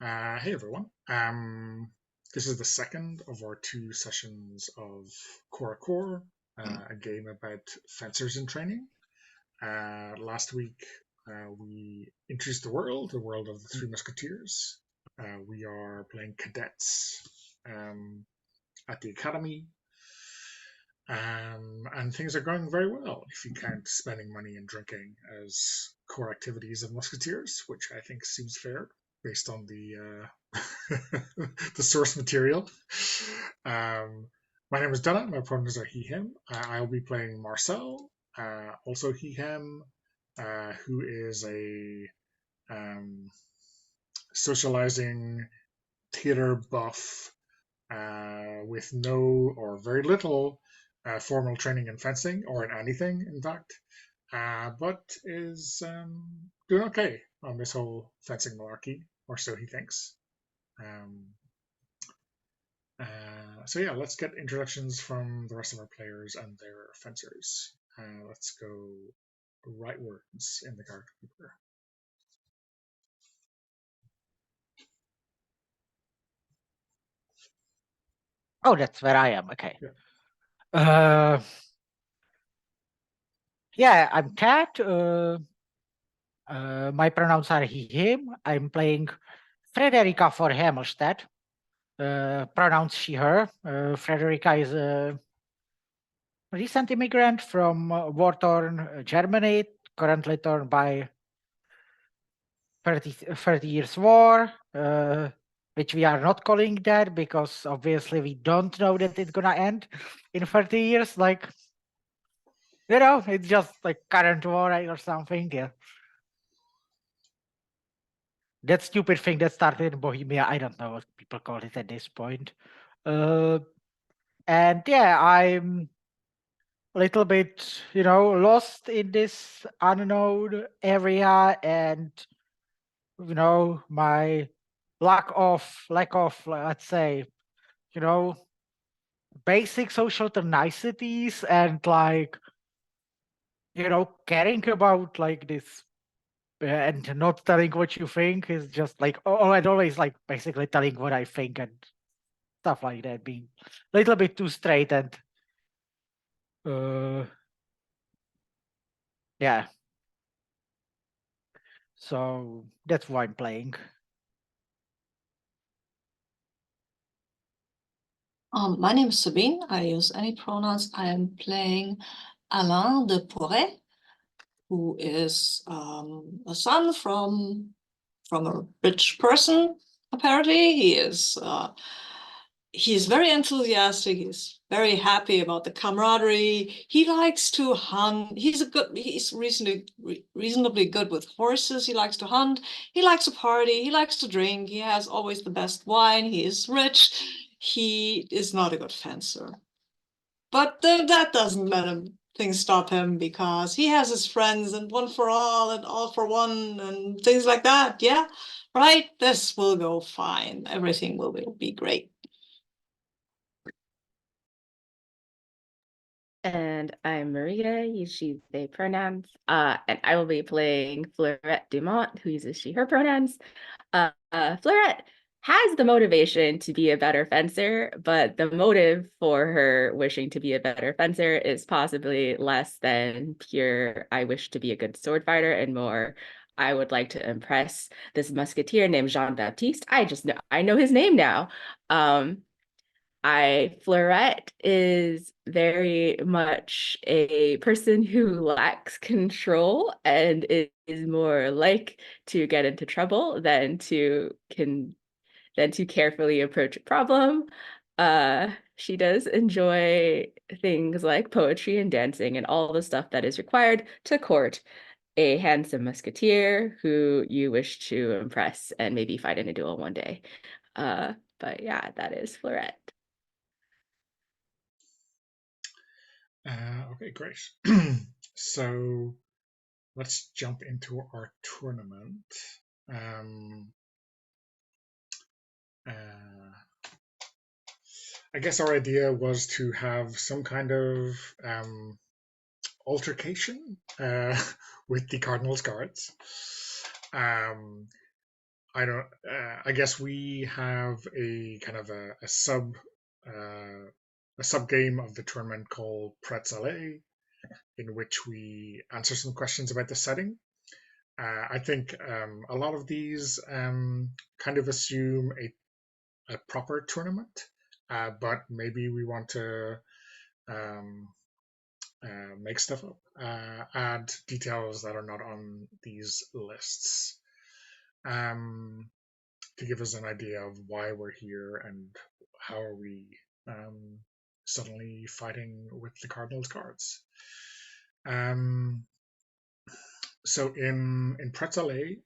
Hey everyone. This is the second of our two sessions of Cora Core, a game about fencers in training. Last week we introduced the world of the Three Musketeers. We are playing cadets at the academy, and things are going very well if you count spending money and drinking as core activities of musketeers, which I think seems fair based on the the source material. My name is Donna. My pronouns are he/him. I'll be playing Marcel, also he/him, who is a um, socializing theater buff with no or very little formal training in fencing or in anything, in fact, but is doing okay on this whole fencing malarkey, or so he thinks. Um, so yeah, let's get introductions from the rest of our players and their fencers. Let's go rightwards in the character keeper. Oh, that's where I am. Okay. Yeah. Yeah, I'm Kat. My pronouns are he, him. I'm playing Frederica for Hammerstedt. Pronouns she, her. Frederica is a recent immigrant from war-torn Germany, currently torn by 30 years war, which we are not calling that because obviously we don't know that it's gonna end in 30 years. Like, it's just like current war or something. Yeah. That stupid thing that started in Bohemia, I don't know what people call it at this point. And yeah, I'm a little bit, lost in this unknown area, and my lack of, let's say, basic social niceties and caring about like this and not telling what you think is just like, and always like basically telling what I think and stuff like that, being a little bit too straight and yeah. So that's why I'm playing. My name is Sabine. I use any pronouns. I am playing Alain de Porret, who is a son from a rich person. Apparently, he's very enthusiastic. He's very happy about the camaraderie. He likes to hunt. He's reasonably good with horses. He likes to hunt. He likes to party. He likes to drink. He has always the best wine. He is rich. He is not a good fencer. But that doesn't let things stop him, because he has his friends and one for all and all for one and things like that. Yeah, right? This will go fine. Everything will be great. And I'm Maria, she, they pronouns, and I will be playing Fleurette Dumont, who uses she, her pronouns. Fleurette has the motivation to be a better fencer, but the motive for her wishing to be a better fencer is possibly less than pure, I wish to be a good sword fighter, and more, I would like to impress this musketeer named Jean-Baptiste. I know his name now. Fleurette is very much a person who lacks control and is more like to get into trouble than to carefully approach a problem. She does enjoy things like poetry and dancing and all the stuff that is required to court a handsome musketeer who you wish to impress and maybe fight in a duel one day. But yeah, that is Fleurette. Okay, great. So let's jump into our tournament. I guess our idea was to have some kind of altercation with the Cardinals guards. I don't. I guess we have a kind of a sub game of the tournament called Pretzel A, in which we answer some questions about the setting. I think a lot of these kind of assume a proper tournament, but maybe we want to make stuff up, add details that are not on these lists, to give us an idea of why we're here and how are we suddenly fighting with the Cardinals cards. So in Pretzel A,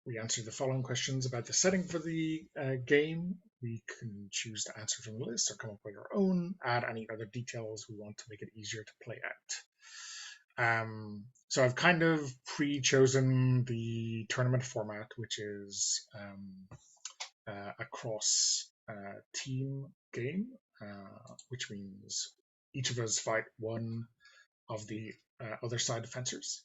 we answer the following questions about the setting for the game. We can choose to answer from the list or come up with our own, add any other details we want to make it easier to play out. So I've kind of pre-chosen the tournament format, which is a cross-team game, which means each of us fight one of the other side fencers.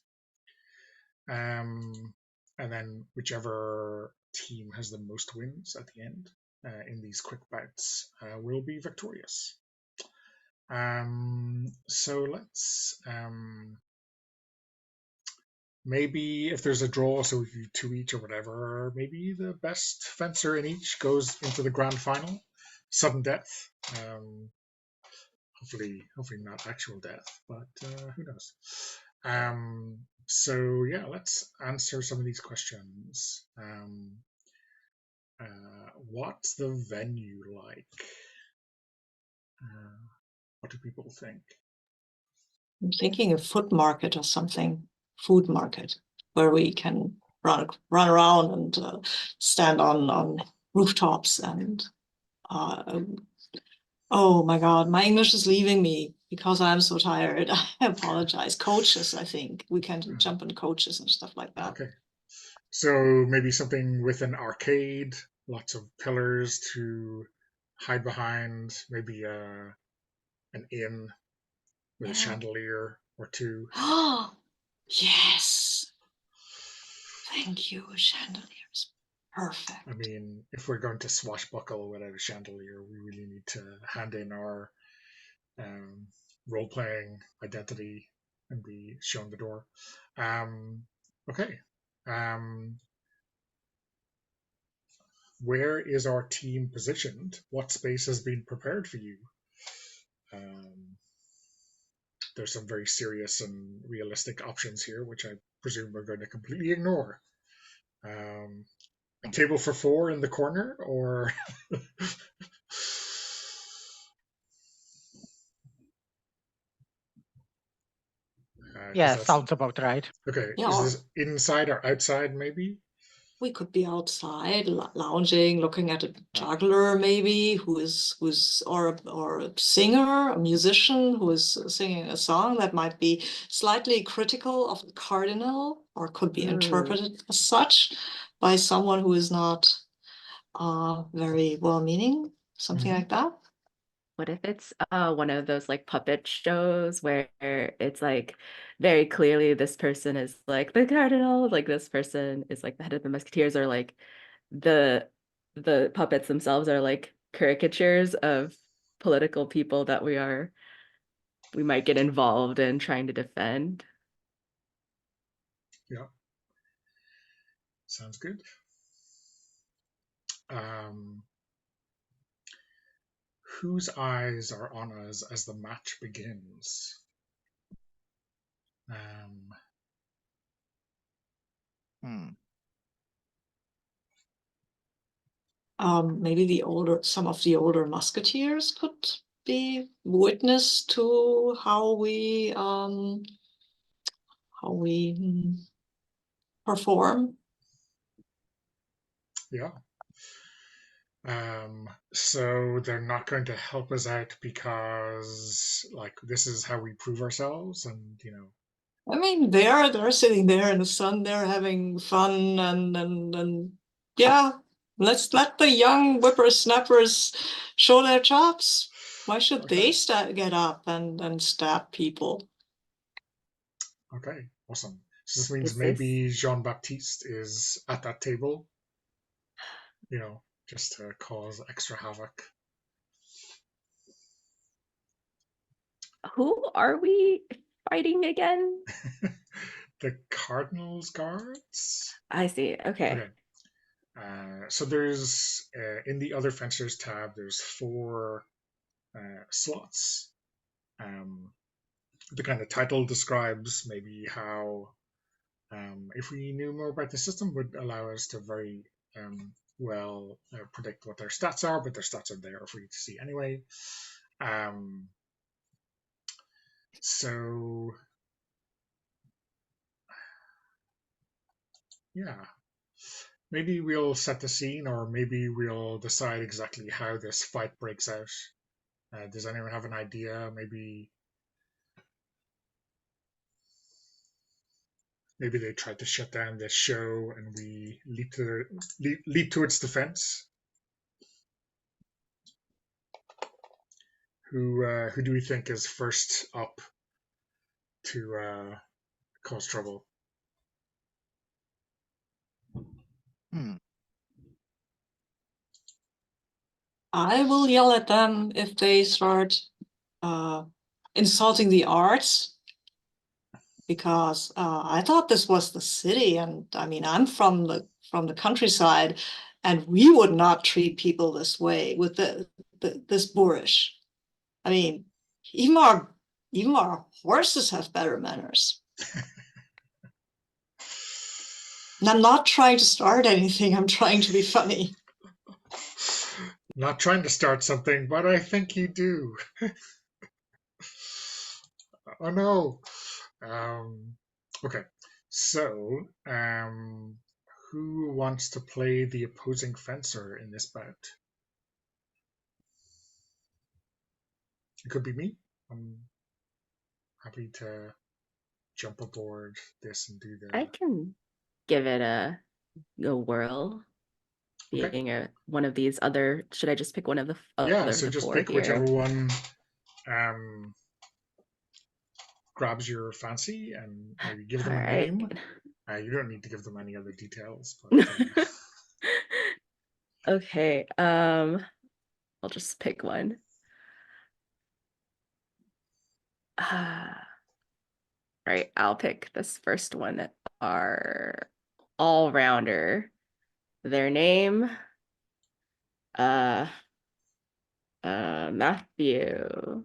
And then whichever team has the most wins at the end in these quick bouts will be victorious. So let's maybe if there's a draw, so we do 2 each or whatever, maybe the best fencer in each goes into the grand final. Sudden death. Hopefully not actual death, but who knows. So yeah, let's answer some of these questions. What's the venue like? What do people think? I'm thinking a food market or something, food market, where we can run around and stand on rooftops and oh my God, my English is leaving me because I'm so tired. I apologize. Coaches, I think we can jump on coaches and stuff like that. Okay, so maybe something with an arcade, lots of pillars to hide behind, maybe an inn with a chandelier or two. Oh, yes. Thank you, chandeliers. Perfect. I mean, if we're going to swashbuckle without a chandelier, we really need to hand in our role-playing identity and be shown the door. Okay. Where is our team positioned? What space has been prepared for you? There's some very serious and realistic options here, which I presume we're going to completely ignore. A table for 4 in the corner, or yeah, sounds about right. Okay, yeah, is this inside or outside maybe? We could be outside lounging, looking at a juggler maybe or a singer, a musician who is singing a song that might be slightly critical of the cardinal or could be interpreted as such by someone who is not very well-meaning, something like that. What if it's one of those like puppet shows where it's like very clearly this person is like the cardinal, like this person is like the head of the musketeers, or like the puppets themselves are like caricatures of political people that we might get involved in trying to defend. Yeah. Sounds good. Whose eyes are on us as the match begins? Maybe some of the older musketeers could be witness to how we perform. Yeah. So they're not going to help us out because like this is how we prove ourselves, and I mean, they're sitting there in the sun, they're having fun, and yeah, let's let the young whippersnappers show their chops. Why should they get up and stab people? Okay, awesome. So this means Is maybe Jean-Baptiste is at that table, just to cause extra havoc. Who are we fighting again? The Cardinal's Guards? I see. Okay. Okay. So there's, in the Other Fencers tab, there's 4 slots. The kind of title describes maybe how, if we knew more about the system, would allow us to very well predict what their stats are, but their stats are there for you to see anyway. So yeah, maybe we'll set the scene, or maybe we'll decide exactly how this fight breaks out. Does anyone have an idea? Maybe they tried to shut down this show and we leap to its defense. Who do we think is first up to cause trouble? I will yell at them if they start insulting the arts, because I thought this was the city, and I mean, I'm from the countryside, and we would not treat people this way with this boorish. I mean, even our horses have better manners. And I'm not trying to start anything. I'm trying to be funny. Not trying to start something, but I think you do. Oh no. Okay. So, who wants to play the opposing fencer in this bout? It could be me. I'm happy to jump aboard this and do the. I can give it a whirl. Okay. Being one of these other, should I just pick one of the Yeah, other so the just 4 pick here? whichever one grabs your fancy, and maybe give them a name. You don't need to give them any other details, but Okay, I'll just pick one. Right, I'll pick this first one, our all-rounder. Their name, Matthew,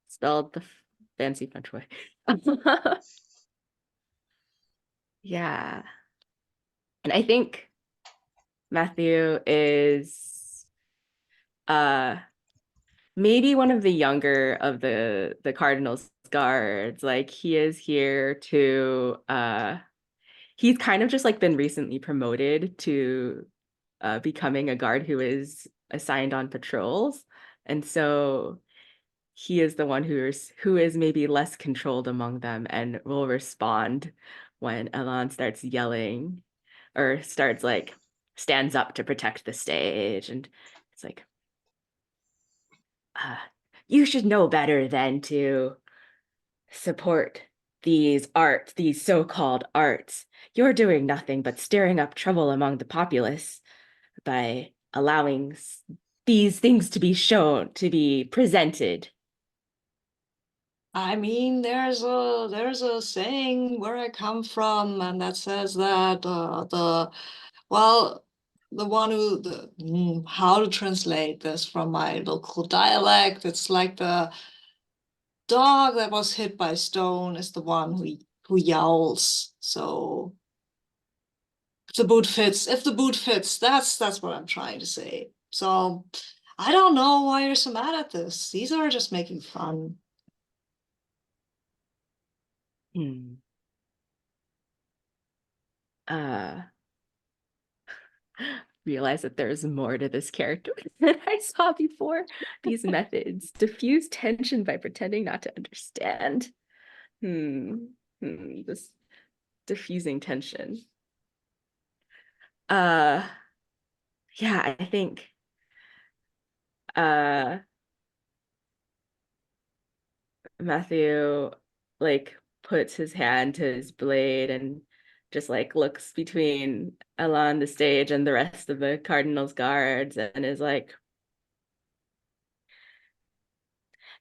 spelled the fancy French way. Yeah, and I think Matthew is maybe one of the younger of the Cardinals guards. Like, he is here to he's kind of just like been recently promoted to becoming a guard who is assigned on patrols, and so he is the one who is maybe less controlled among them and will respond when Elan starts yelling or stands up to protect the stage, and it's like, you should know better than to support these arts, these so-called arts. You're doing nothing but stirring up trouble among the populace by allowing these things to be shown, to be presented. I mean, there's a saying where I come from, and that says that the one how to translate this from my local dialect, it's like the dog that was hit by stone is the one who yowls. So if the boot fits, that's what I'm trying to say. So I don't know why you're so mad at this. These are just making fun. Realize that there's more to this character than I saw before. These methods diffuse tension by pretending not to understand. This diffusing tension. Yeah, I think Matthew, like, puts his hand to his blade and just like looks between along the stage and the rest of the Cardinal's guards and is like,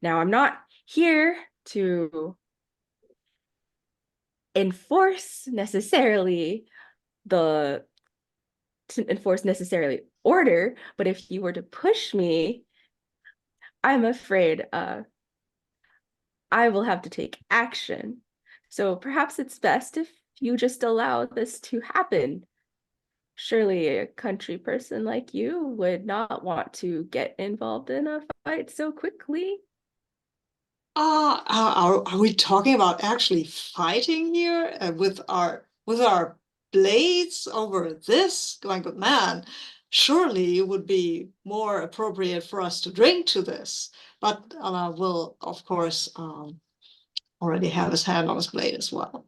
now I'm not here to enforce necessarily order, but if you were to push me, I'm afraid I will have to take action. So perhaps it's best if you just allow this to happen. Surely a country person like you would not want to get involved in a fight so quickly. Are we talking about actually fighting here with our blades over this? Going, but man, surely it would be more appropriate for us to drink to this. But Anna will, of course, already have his hand on his blade as well.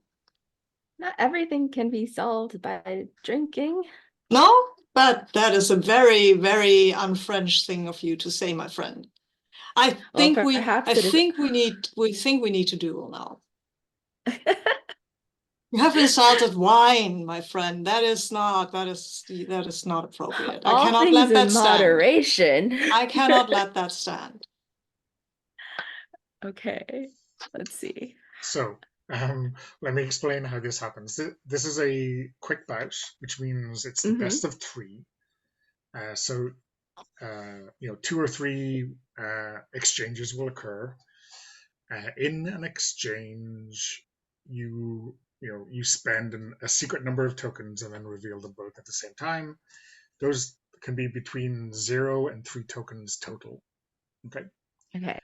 Not everything can be solved by drinking. No, but that is a very, very un-French thing of you to say, my friend. I think we need to duel now. You have insulted wine, my friend. That is not appropriate. All I cannot things let that in stand. moderation. I cannot let that stand. Okay, let's see. So, let me explain how this happens. This is a quick bout, which means it's the best of 3. So, 2 or 3 exchanges will occur. In an exchange, you spend a secret number of tokens and then reveal them both at the same time. Those can be between 0 and 3 tokens total. Okay. Okay.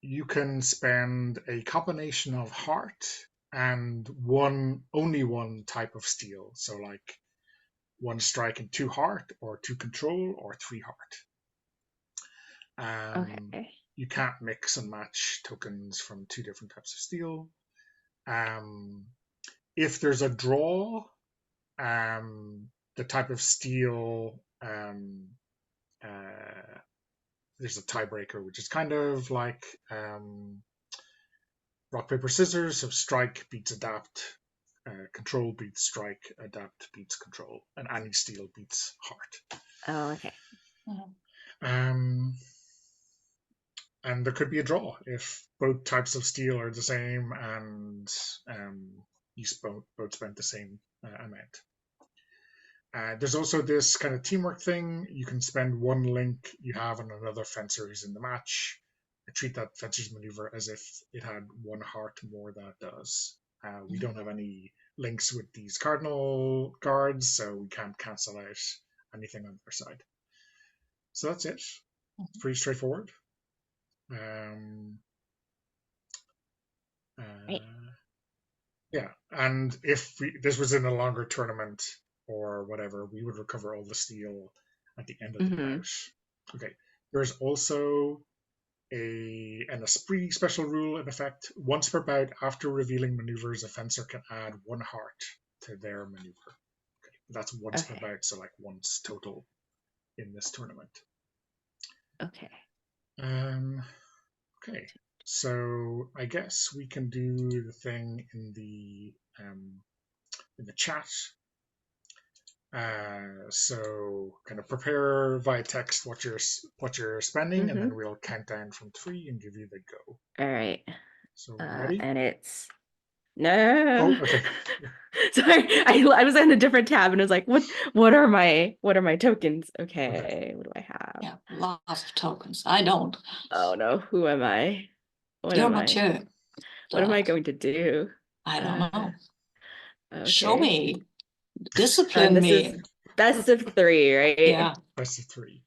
You can spend a combination of heart and only one type of steel. So like 1 strike and 2 heart, or 2 control, or 3 heart. Okay. You can't mix and match tokens from 2 different types of steel. If there's a draw, the type of steel, there's a tiebreaker, which is kind of like rock, paper, scissors. So strike beats adapt, control beats strike, adapt beats control, and any steel beats heart. Oh, okay. And there could be a draw if both types of steel are the same and you both spent the same amount. There's also this kind of teamwork thing. You can spend 1 link you have on another fencer who's in the match. Treat that fencer's maneuver as if it had 1 heart more than it does. We don't have any links with these cardinal guards, so we can't cancel out anything on their side. So that's it. It's pretty straightforward. Yeah, and if this was in a longer tournament or whatever, we would recover all the steel at the end of the bout. Okay, there's also an esprit special rule in effect. Once per bout, after revealing maneuvers, a fencer can add 1 heart to their maneuver. Okay, that's once per bout, so like once total in this tournament. Okay. Okay, so I guess we can do the thing in the chat. So kind of prepare via text what you're spending, and then we'll count down from 3 and give you the go. All right. So ready? And it's no. Oh, okay. Sorry, I was on a different tab and I was like, what are my tokens? Okay, what do I have? Yeah, lots of tokens. I don't. Oh no, who am I? You're Mathieu. What am I going to do? I don't know. Okay. Show me. Discipline this me. Is best of 3, right? Yeah. Best of 3.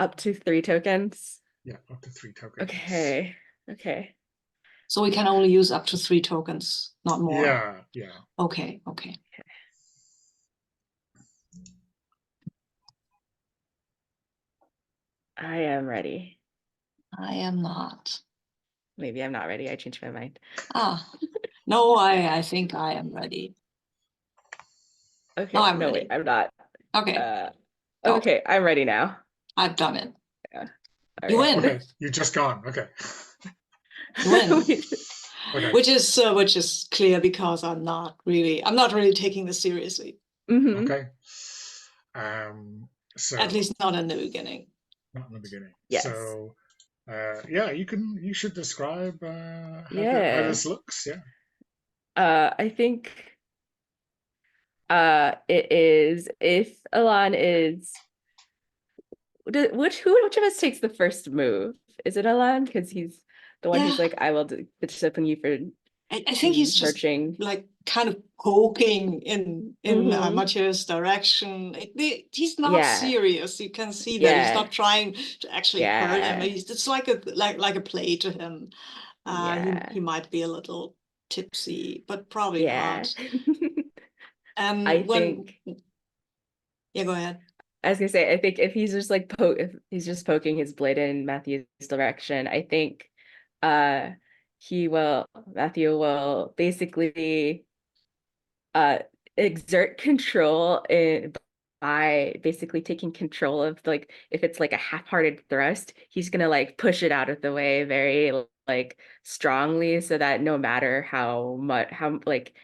Up to 3 tokens? Yeah, up to 3 tokens. Okay. So we can only use up to 3 tokens, not more. Yeah. Okay. I am ready. I am not. Maybe I'm not ready. I changed my mind. No, I think I am ready. Okay. No, I'm ready. wait, I'm not. Okay. Okay, I'm ready now. I've done it. Yeah. You win. Okay, you just gone. Okay. win. Okay. Which is clear because I'm not really taking this seriously. Mhm. Okay. So At least not in the beginning. not in the beginning. Yes. So yeah, you should describe how Yeah. this looks. Yeah. I think it is, if Alan is, which of us takes the first move? Is it Alan? Because he's the one who's Yeah. like, I will discipline you for I think he's just marching. like kind of poking in Mhm. Matthias' direction. He's not Yeah. serious. You can see that he's Yeah. not trying to actually hurt him. Yeah. It's like a play to him. Yeah. He might be a little tipsy, but probably Yeah. not. And I when think, yeah, go ahead. I was gonna say, I think if he's just like if he's just poking his blade in Matthew's direction, I think Matthew will basically exert control by basically taking control of, like, if it's like a half-hearted thrust, he's gonna like push it out of the way very like strongly, so that no matter how like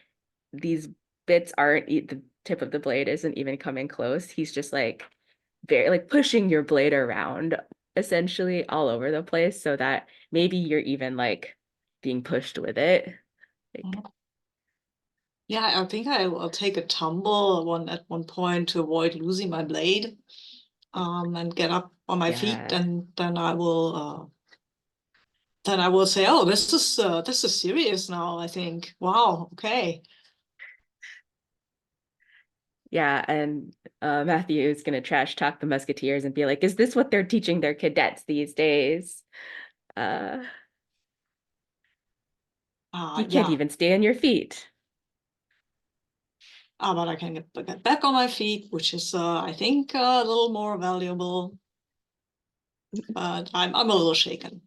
these bits aren't the tip of the blade isn't even coming close, he's just like very like pushing your blade around essentially all over the place, so that maybe you're even like being pushed with it. Like, Yeah, I think I'll take a tumble at one point to avoid losing my blade, and get up on my feet, yeah. and then I will say, oh, this is serious now, I think. Wow, okay. Yeah, and Matthew is gonna trash talk the Musketeers and be like, "Is this what they're teaching their cadets these days? You can't Yeah. even stay on your feet." But I can get back on my feet, which is I think a little more valuable. But I'm a little shaken.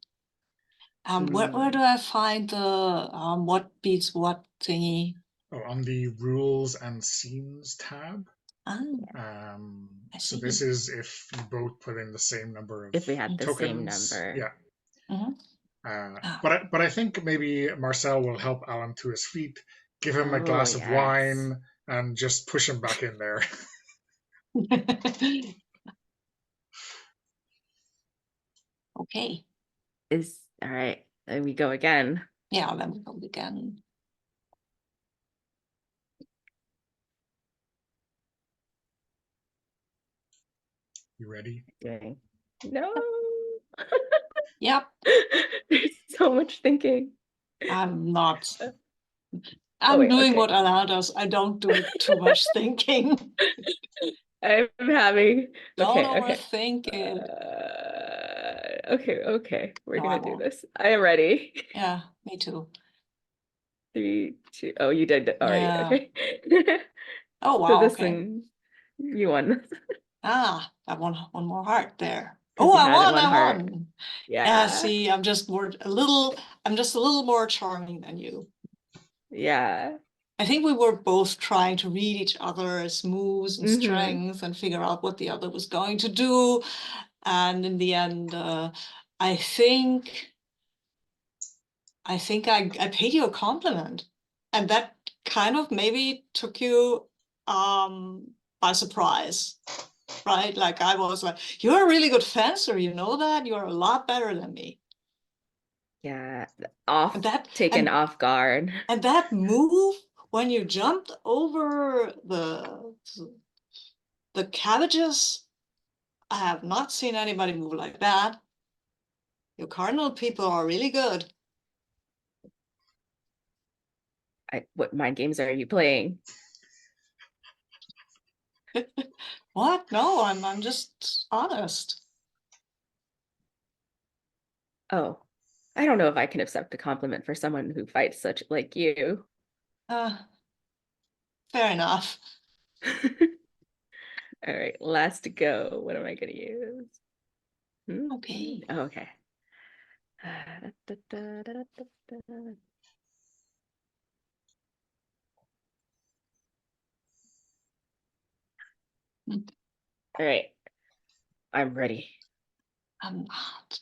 Where do I find the what beats what thingy? Oh, on the rules and scenes tab. Ah, I So see. this is if you both put in the same number of If we had the same tokens. number. Yeah. Ah. But I think maybe Marcel will help Alan to his feet, give him a Oh, glass of yes. wine, and just push him back in there. Okay. All right. Then we go again. Yeah, then we go again. You ready? Doing no. Yep. There's so much thinking. I'm not. Oh, I'm wait, doing okay. what Alan does. I don't do too much thinking. I'm having Don't okay. overthink it. Okay. We're No, I gonna do won't. this. I am ready. Yeah, me too. 3, 2. Oh, you did it. All right. Yeah. Okay. Oh So wow. this Okay. one, you won. I won one more heart there. 'Cause Oh, you I had won. one I heart. won. Yeah. Yeah. See, I'm just a little more charming than you. Yeah. I think we were both trying to read each other's moves and Mhm. strengths and figure out what the other was going to do. And in the end, I think I paid you a compliment, and that kind of maybe took you by surprise, right? Like I was like, "You're a really good fencer, you know that? You're a lot better than me." Yeah. and Taken off guard. and that move when you jumped over the cabbages, I have not seen anybody move like that. Your cardinal people are really good. What mind games are you playing? What? No, I'm just honest. Oh, I don't know if I can accept a compliment for someone who fights such like you. Fair enough. All right, last go. What am I gonna use? Okay. Oh, okay. All right, I'm ready. I'm not.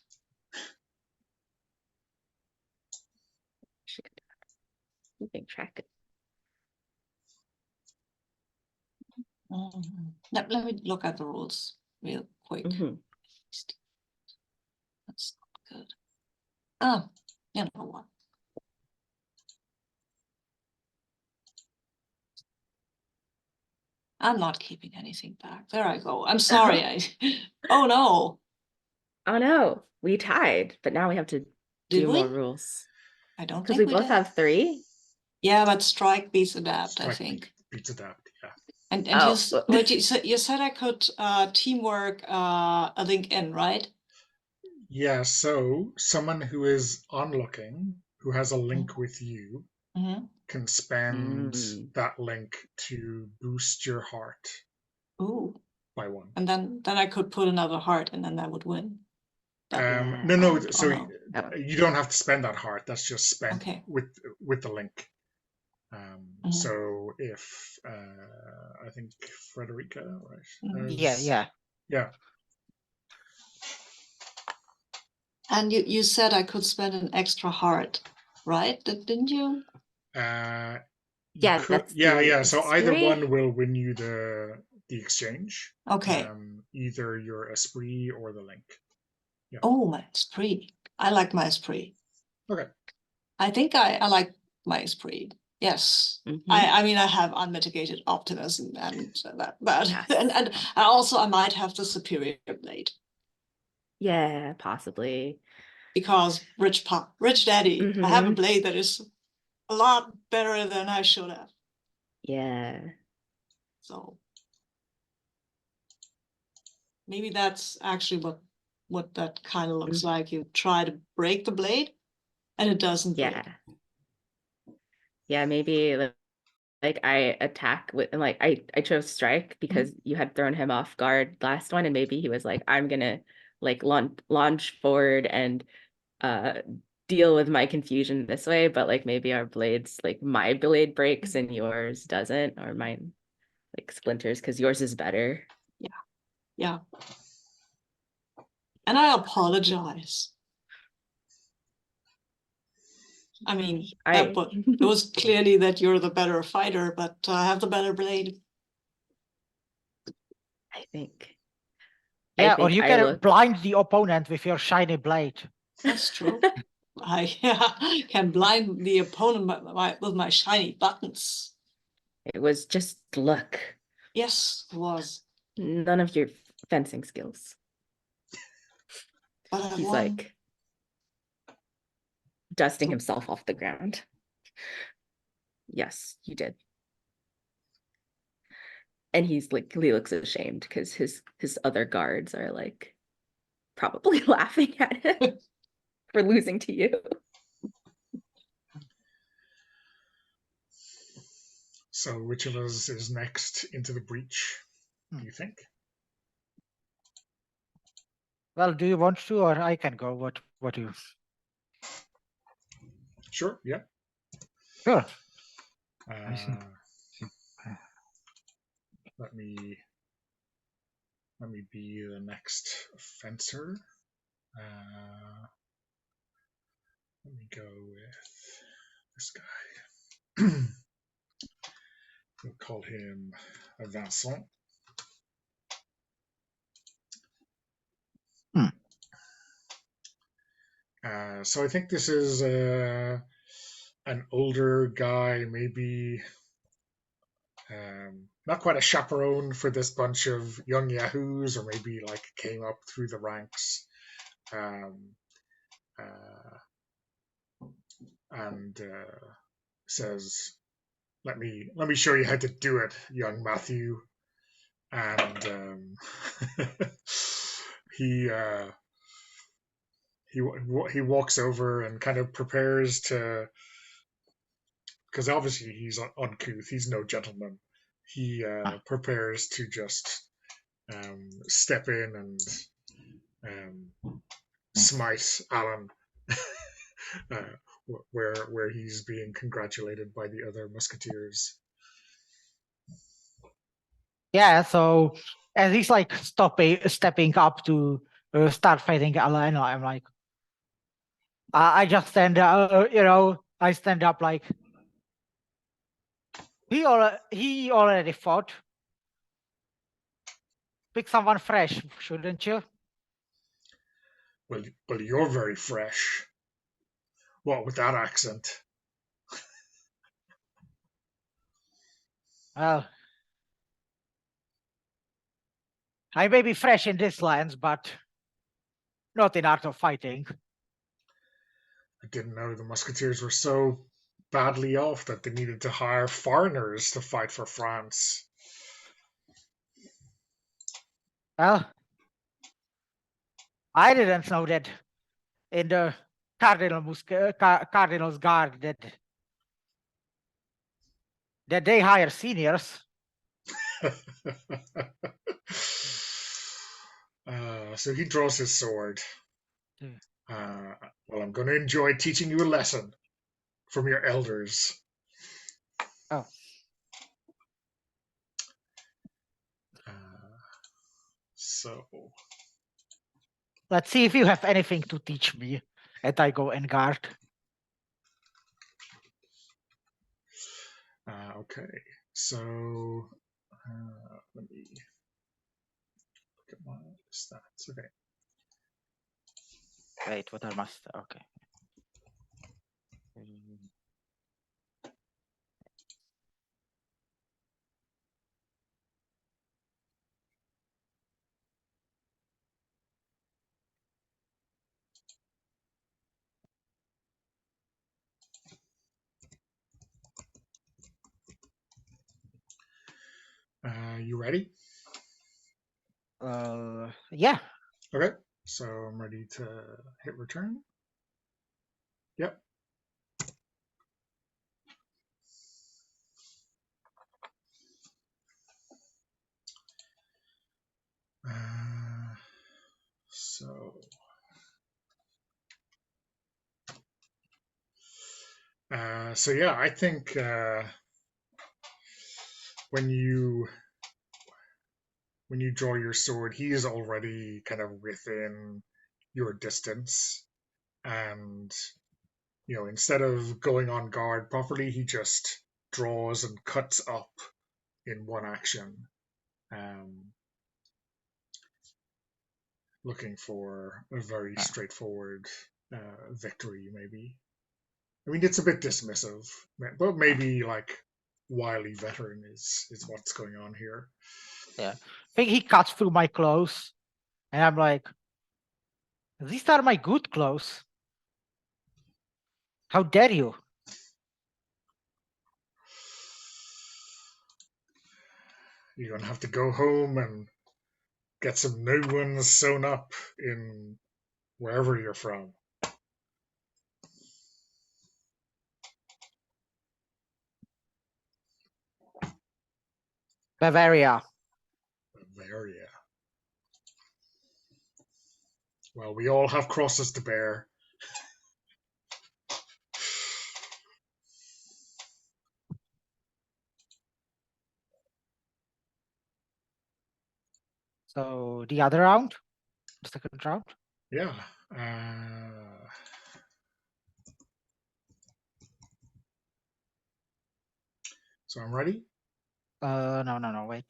keeping track. Let me look at the rules real quick. Mhm. That's not good. Oh, you know what? I'm not keeping anything back. There I go. I'm sorry. Oh no. Oh no, we tied, but now we have to Did do we? more rules. I don't Because think we both did. have 3. Yeah, but strike beats adapt, Strike I think. beats adapt. Yeah. And Oh. wait, you said I could teamwork a link in, right? Yeah. So someone who is onlooking, who has a link with you, Mm-hmm. can spend Mm. that link to boost your heart Ooh. by 1. And then I could put another heart and then that would win. Yeah. No. Oh, So no. you don't have to spend that heart. That's just spent Okay. with the link. Mhm. So if I think Frederica, right? Yeah. And you said I could spend an extra heart, right? Didn't you? You Yeah, could, that's yeah. the So either esprit. one will win you the exchange. Okay. Either your esprit or the link. Oh, my esprit. I like my esprit. Okay. I think I like my esprit. Yes. Mhm. I mean, I have unmitigated optimism and that Yes. and also I might have the superior blade Yeah, possibly. because rich daddy, I have a Mhm. blade that is a lot better than I should have. Yeah. So maybe that's actually what that kind of looks like. You try to break the blade and it doesn't break. Yeah. Yeah, maybe like I attack with, and like I chose strike because you had thrown him off guard last one, and maybe he was like, I'm gonna like launch forward and deal with my confusion this way, but like maybe our blades, like my blade breaks and yours doesn't, or mine like splinters because yours is better. Yeah. And I apologize. I mean, it was clearly that you're the better fighter, but I have the better blade. I think. Yeah, I or think you I can look. blind the opponent with your shiny blade. That's true. I can blind the opponent with my shiny buttons. It was just luck. Yes, it was. None of your fencing skills. But I He's won. like dusting himself off the ground. Yes, you did. And he's like, he looks ashamed because his other guards are like probably laughing at him for losing to you. So which of us is next into the breach, do you think? Well, do you want to, or I can go? What do you? Sure, yeah. Sure. Let me be the next fencer. Let me go with this guy. We'll call him Vincent. So I think this is an older guy, maybe not quite a chaperone for this bunch of young yahoos, or maybe like came up through the ranks, and says, "Let me show you how to do it, young Matthew." And he walks over and kind of prepares to, because obviously he's uncouth, he's no gentleman. He prepares to just step in and smite Alan, where he's being congratulated by the other musketeers. Yeah, so as he's like stepping up to start fighting Alan, I'm like, I just stand, I stand up like, He already fought. Pick someone fresh, shouldn't you? Well, you're very fresh. What with that accent? Well, I may be fresh in this lands, but not in art of fighting. I didn't know the Musketeers were so badly off that they needed to hire foreigners to fight for France. Well, I didn't know that in the Cardinal's Guard that they hire seniors. So he draws his sword. Hmm. Well, I'm going to enjoy teaching you a lesson from your elders. Oh. So Let's see if you have anything to teach me. And I go and guard. okay, so let me look at my stats. Okay. Wait, what are my okay. You ready? Yeah. Okay, so I'm ready to hit return. Yep. So yeah, I think when you draw your sword, he is already kind of within your distance, and instead of going on guard properly, he just draws and cuts up in one action, looking for a very straightforward victory, maybe. I mean, it's a bit dismissive, but maybe like wily veteran is what's going on here. Yeah. I think he cuts through my clothes, and I'm like, these are my good clothes. How dare you? You're gonna have to go home and get some new ones sewn up in wherever you're from. Bavaria. Bavaria. Well, we all have crosses to bear. So the other round, the second round. Yeah. So I'm ready. No, wait.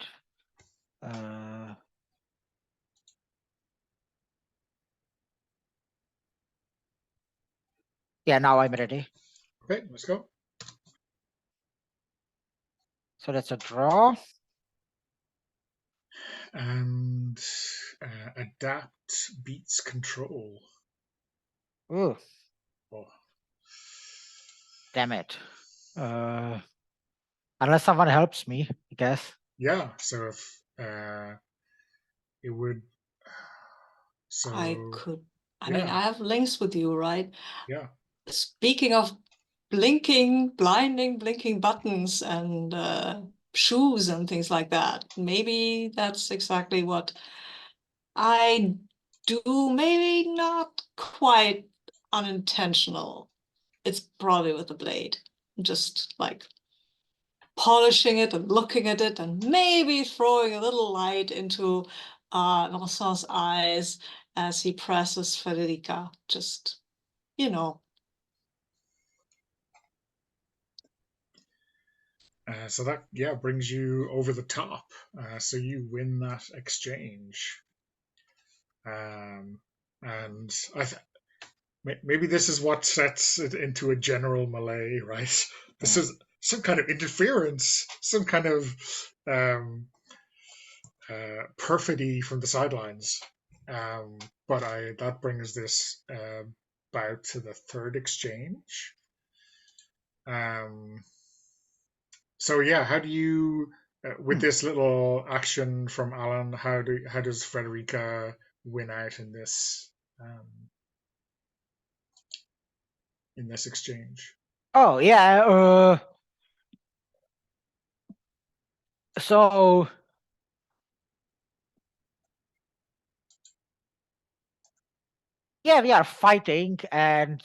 Yeah, now I'm ready. Okay, let's go. So that's a draw. And adapt beats control. Ooh. Oh. Damn it. Unless someone helps me, I guess. Yeah, so if it would. So I mean, yeah. I have links with you, right? Yeah. Speaking of blinding buttons and shoes and things like that, maybe that's exactly what I do. Maybe not quite unintentional. It's probably with the blade, just like polishing it and looking at it and maybe throwing a little light into Vincent's eyes as he presses Frederica. Just, you know. So that brings you over the top. So you win that exchange. And maybe this is what sets it into a general melee, right? This is some kind of interference, some kind of perfidy from the sidelines. But that brings this bout to the third exchange. So yeah, how do you, with this little action from Alan, how does Frederica win out in this exchange? Oh yeah. So yeah, we are fighting, and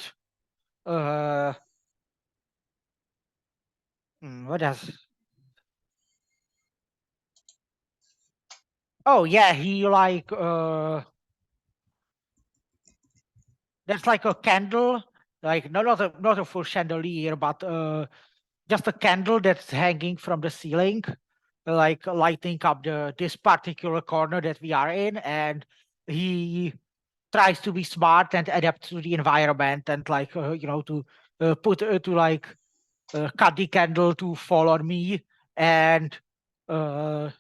what else? Oh yeah, he like there's like a candle, like not a full chandelier, but just a candle that's hanging from the ceiling, like lighting up this particular corner that we are in, and he tries to be smart and adapt to the environment, and like to cut the candle to fall on me, and I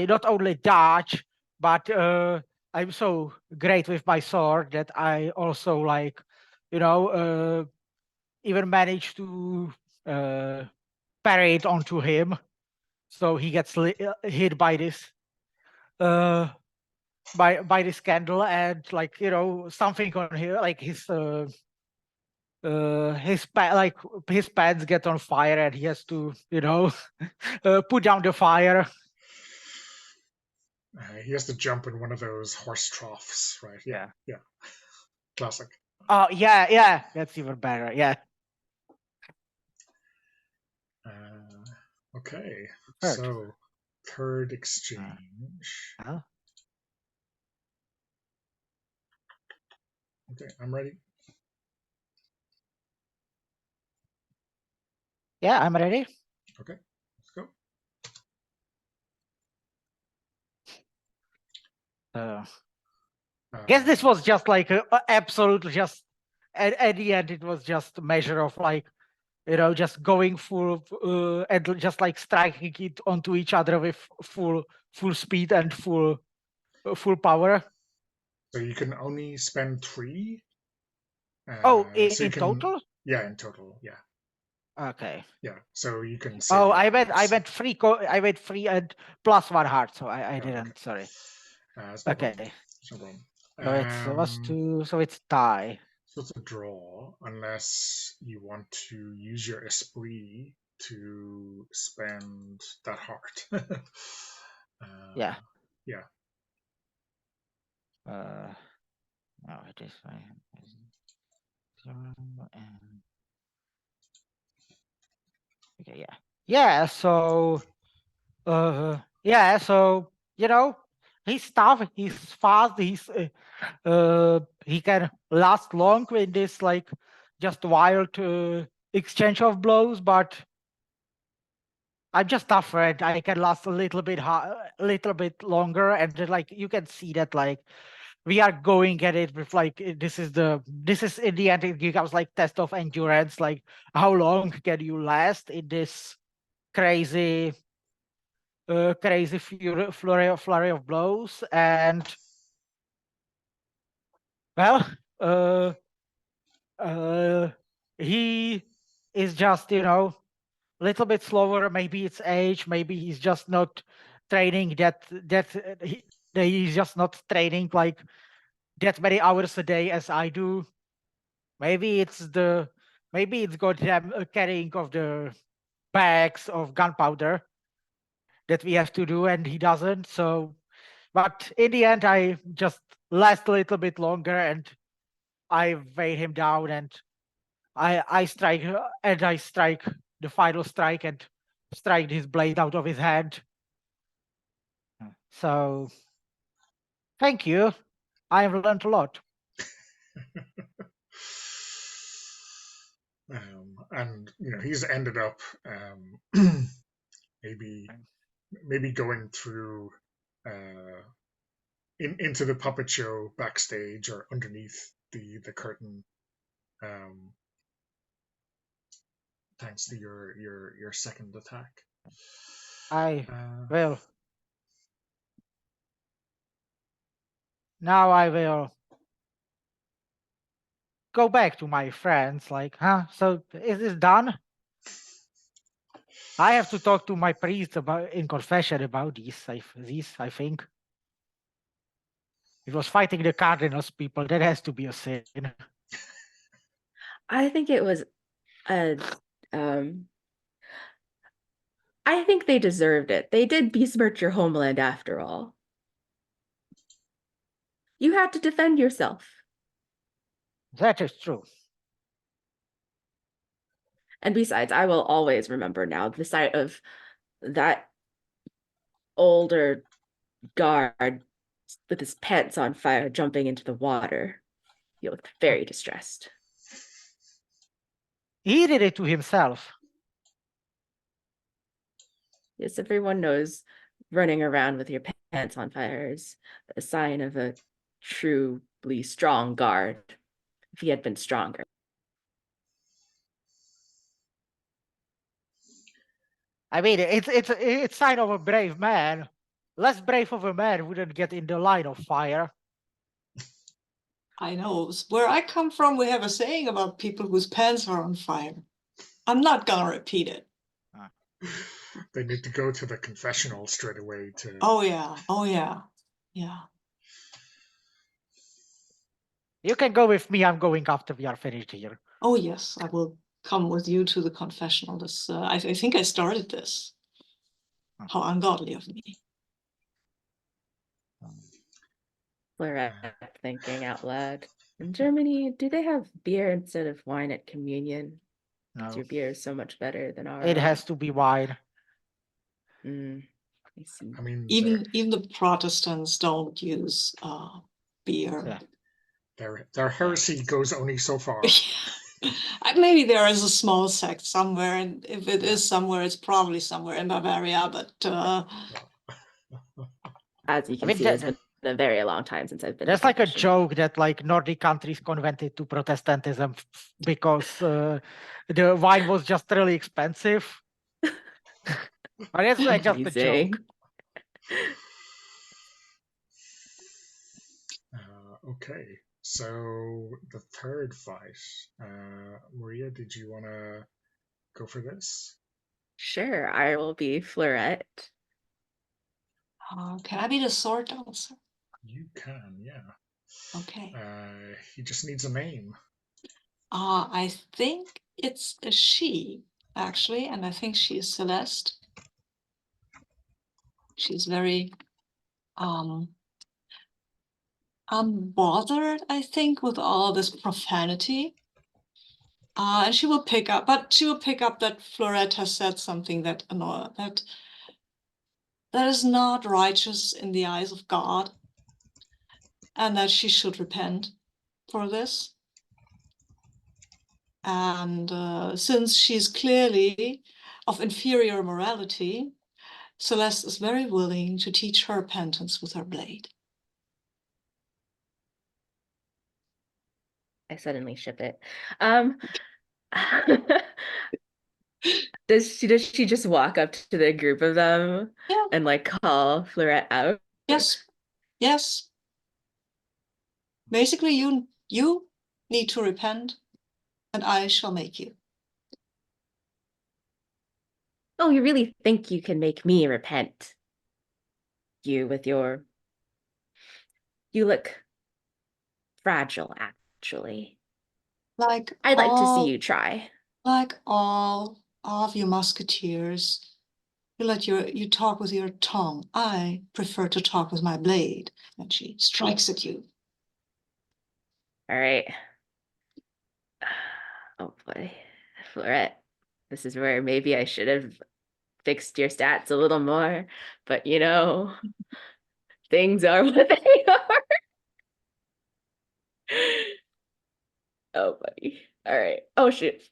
not only dodge, but I'm so great with my sword that I also like, even manage to parry it onto him, so he gets hit by this by this candle, and like something on here, like his his pants get on fire, and he has to put down the fire. He has to jump in one of those horse troughs, right? Yeah. Classic. Oh yeah, that's even better. Yeah. Okay, Third. so third exchange. Okay, I'm ready. Yeah, I'm ready. Okay, let's go. Guess this was just like absolute, just at the end it was just a measure of like just going full and just like striking it onto each other with full speed and full power. So you can only spend 3. In total? Yeah, in total. Yeah. Okay. Yeah. So you can. Oh, I meant 3. I meant 3 and plus 1 heart. So I didn't. Okay. Sorry. No Okay. problem. No problem. So it was 2. So it's tie. So it's a draw, unless you want to use your esprit to spend that heart. Yeah. Yeah. No, it is fine. Okay, yeah. So, So he's tough. He's fast. He can last long in this like just wild exchange of blows, but I'm just tougher and I can last a little bit longer, and like you can see that like we are going at it with like this is in the end it becomes like test of endurance, like how long can you last in this crazy flurry of blows. And well he is just a little bit slower. Maybe it's age, maybe he's just not training he's just not training like that many hours a day as I do. Maybe it's goddamn carrying of the bags of gunpowder that we have to do, and he doesn't. So, but in the end, I just last a little bit longer, and I weigh him down, and I strike the final strike and strike his blade out of his hand. So, thank you. I've learned a lot. And he's ended up maybe going through into the puppet show backstage or underneath the curtain, thanks to your second attack. Now I will go back to my friends. Like, so is this done? I have to talk to my priest in confession about this. I think it was fighting the cardinals people. That has to be a sin. I think it was a I think they deserved it. They did besmirch your homeland after all. You had to defend yourself. That is true. And besides, I will always remember now the sight of that older guard with his pants on fire jumping into the water. He looked very distressed. He did it to himself. Yes, everyone knows running around with your pants on fire is a sign of a truly strong guard. If he had been stronger. I mean, it's sign of a brave man. Less brave of a man wouldn't get in the line of fire. I know. Where I come from, we have a saying about people whose pants are on fire. I'm not gonna repeat it. They need to go to the confessional straight away to. Oh yeah. Oh yeah. Yeah. You can go with me. I'm going after we are finished here. Oh yes, I will come with you to the confessional. This I think I started this. How ungodly of me. Fleurette thinking out loud. In Germany, do they have beer instead of wine at communion? No. Your beer is so much better than ours. It has to be wine. I see. I mean, even the Protestants don't use beer. Yeah. Their heresy goes only so far. Maybe there is a small sect somewhere, and if it is somewhere, it's probably somewhere in Bavaria. But as you can see, it's been a very long time since I've been. There's like a joke that like Nordic countries converted to Protestantism because the wine was just really expensive. But it's like just a joke. Okay, so the third fight. Maria, did you want to go for this? Sure, I will be Fleurette. Can I be the sword dancer? You can, yeah. Okay. He just needs a name. I think it's a she, actually, and I think she is Celeste. She's very unbothered, I think, with all this profanity. And she will pick up that Fleurette has said something that is not righteous in the eyes of God, and that she should repent for this. And since she's clearly of inferior morality, Celeste is very willing to teach her repentance with her blade. I suddenly ship it. Does she just walk up to the group of them and like call Fleurette out? Yes. Basically, you need to repent, and I shall make you. Oh, you really think you can make me repent? You look fragile, actually. I'd like to see you try. Like all of you musketeers, you talk with your tongue. I prefer to talk with my blade. And she strikes at you. All right. Oh boy, Fleurette, this is where maybe I should have fixed your stats a little more, but things are what they are. Oh buddy. All right. Oh shoot.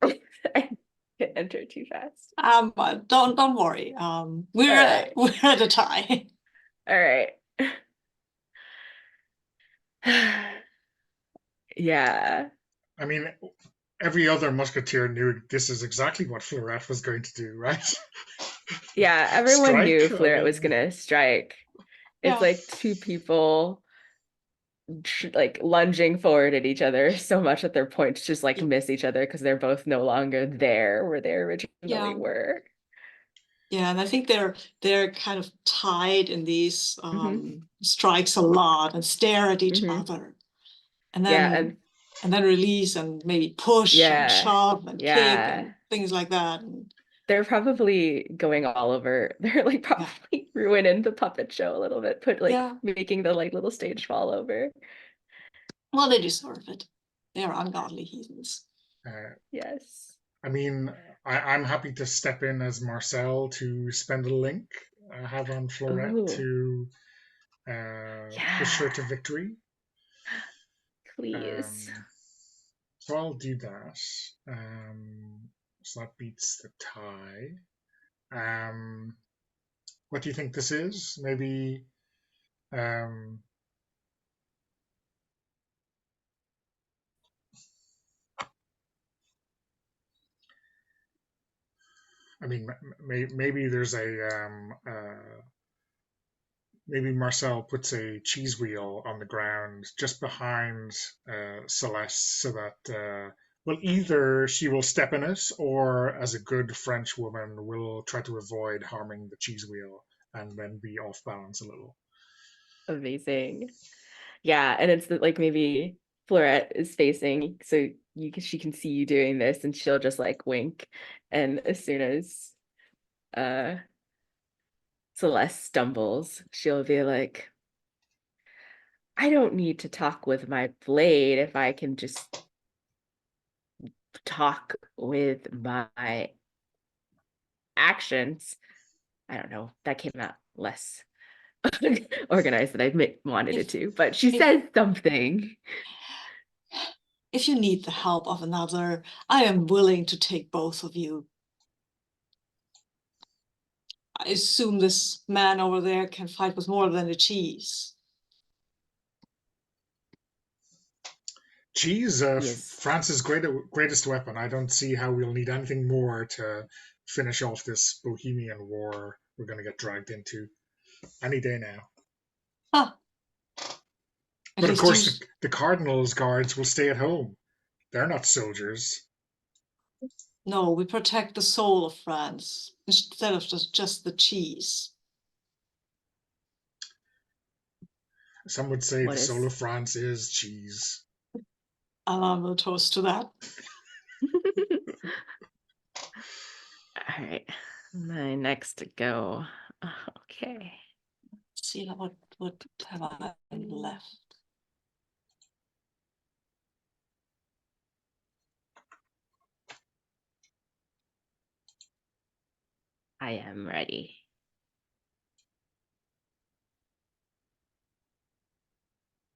I hit enter too fast. Don't worry. We're right. we're at a tie. All right. Yeah. I mean, every other musketeer knew this is exactly what Fleurette was going to do, right? Yeah, everyone Strike, knew I Fleurette was mean, gonna strike. It's Yeah. like two people like lunging forward at each other so much that their points just like Yeah. miss each other because they're both no longer there where they originally were. Yeah, and I think they're kind of tied in these Mhm. strikes a lot and stare at each Mhm. other, and Yeah, then release and maybe push and yeah, shove and kick yeah. and things like that. And They're probably going all over. They're like probably ruining the puppet show a little bit, making the like little stage fall over. well, they deserve it. They are ungodly heathens. Yes. I mean, I'm happy to step in as Marcel to spend a link I have on Fleurette Ooh. to push her to victory. Please. So I'll do that. So that beats the tie. What do you think this is? Maybe I mean, maybe there's maybe Marcel puts a cheese wheel on the ground just behind Celeste so that, well, either she will step in it or, as a good French woman, will try to avoid harming the cheese wheel and then be off balance a little. Amazing. Yeah, and it's like maybe Fleurette is facing so she can see you doing this and she'll just like wink, and as soon as Celeste stumbles, she'll be like, I don't need to talk with my blade if I can just talk with my actions. I don't know, that came out less organized than I wanted it to, but she says something. If you need the help of another, I am willing to take both of you. I assume this man over there can fight with more than a cheese. Cheese, Yes. France's greatest weapon. I don't see how we'll need anything more to finish off this Bohemian war we're going to get dragged into any day now. Huh. But of course, the Cardinal's guards will stay at home. They're not soldiers. No, we protect the soul of France instead of just the cheese. Some would say the soul of France is cheese. I will toast to that. All right, my next go. Okay. Let's see what have I left. I am ready.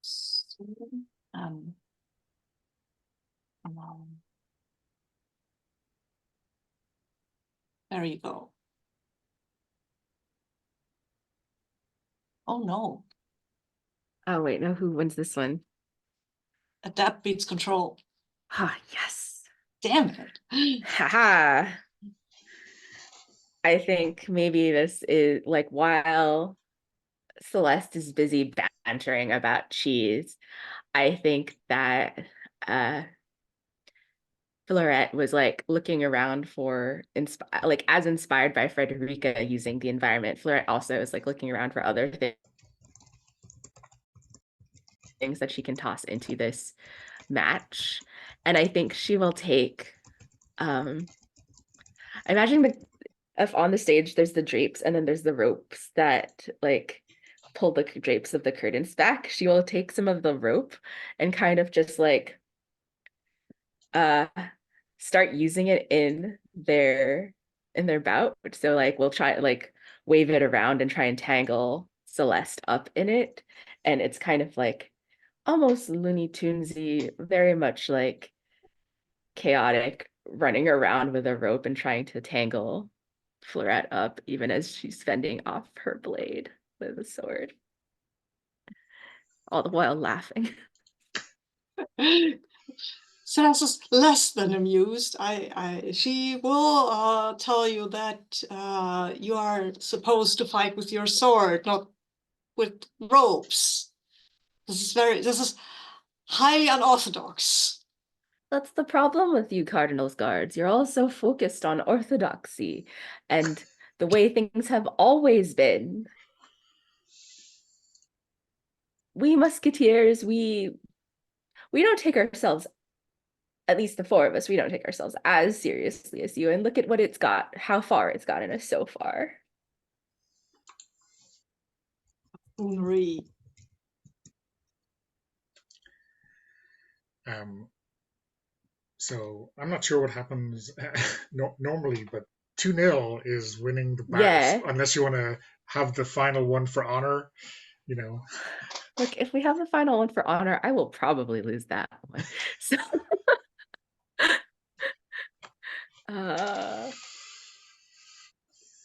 So, there you go. Oh no. Oh wait, no, who wins this one? Adapt beats control. Ah, yes. Damn it. Haha. I think maybe this is like while Celeste is busy bantering about cheese, I think that Fleurette was like looking around for like as inspired by Frederica using the environment. Fleurette also is like looking around for other things that she can toss into this match, and I think she will take. I imagine if on the stage there's the drapes and then there's the ropes that like pull the drapes of the curtains back. She will take some of the rope and kind of just like start using it in their bout. So like we'll try like wave it around and try and tangle Celeste up in it, and it's kind of like almost Looney Tunesy, very much like chaotic running around with a rope and trying to tangle Fleurette up, even as she's fending off her blade with a sword. All the while laughing. Celeste is less than amused. She will tell you that you are supposed to fight with your sword, not with ropes. This is highly unorthodox. That's the problem with you Cardinals guards. You're all so focused on orthodoxy and the way things have always been. We musketeers, we don't take ourselves, at least the four of us, we don't take ourselves as seriously as you. And look at what it's got, how far it's gotten us so far. Henri. So I'm not sure what happens normally, but 2-0 is winning the bars, Yeah. unless you want to have the final one for honor, you know. Look, if we have the final one for honor, I will probably lose that one. So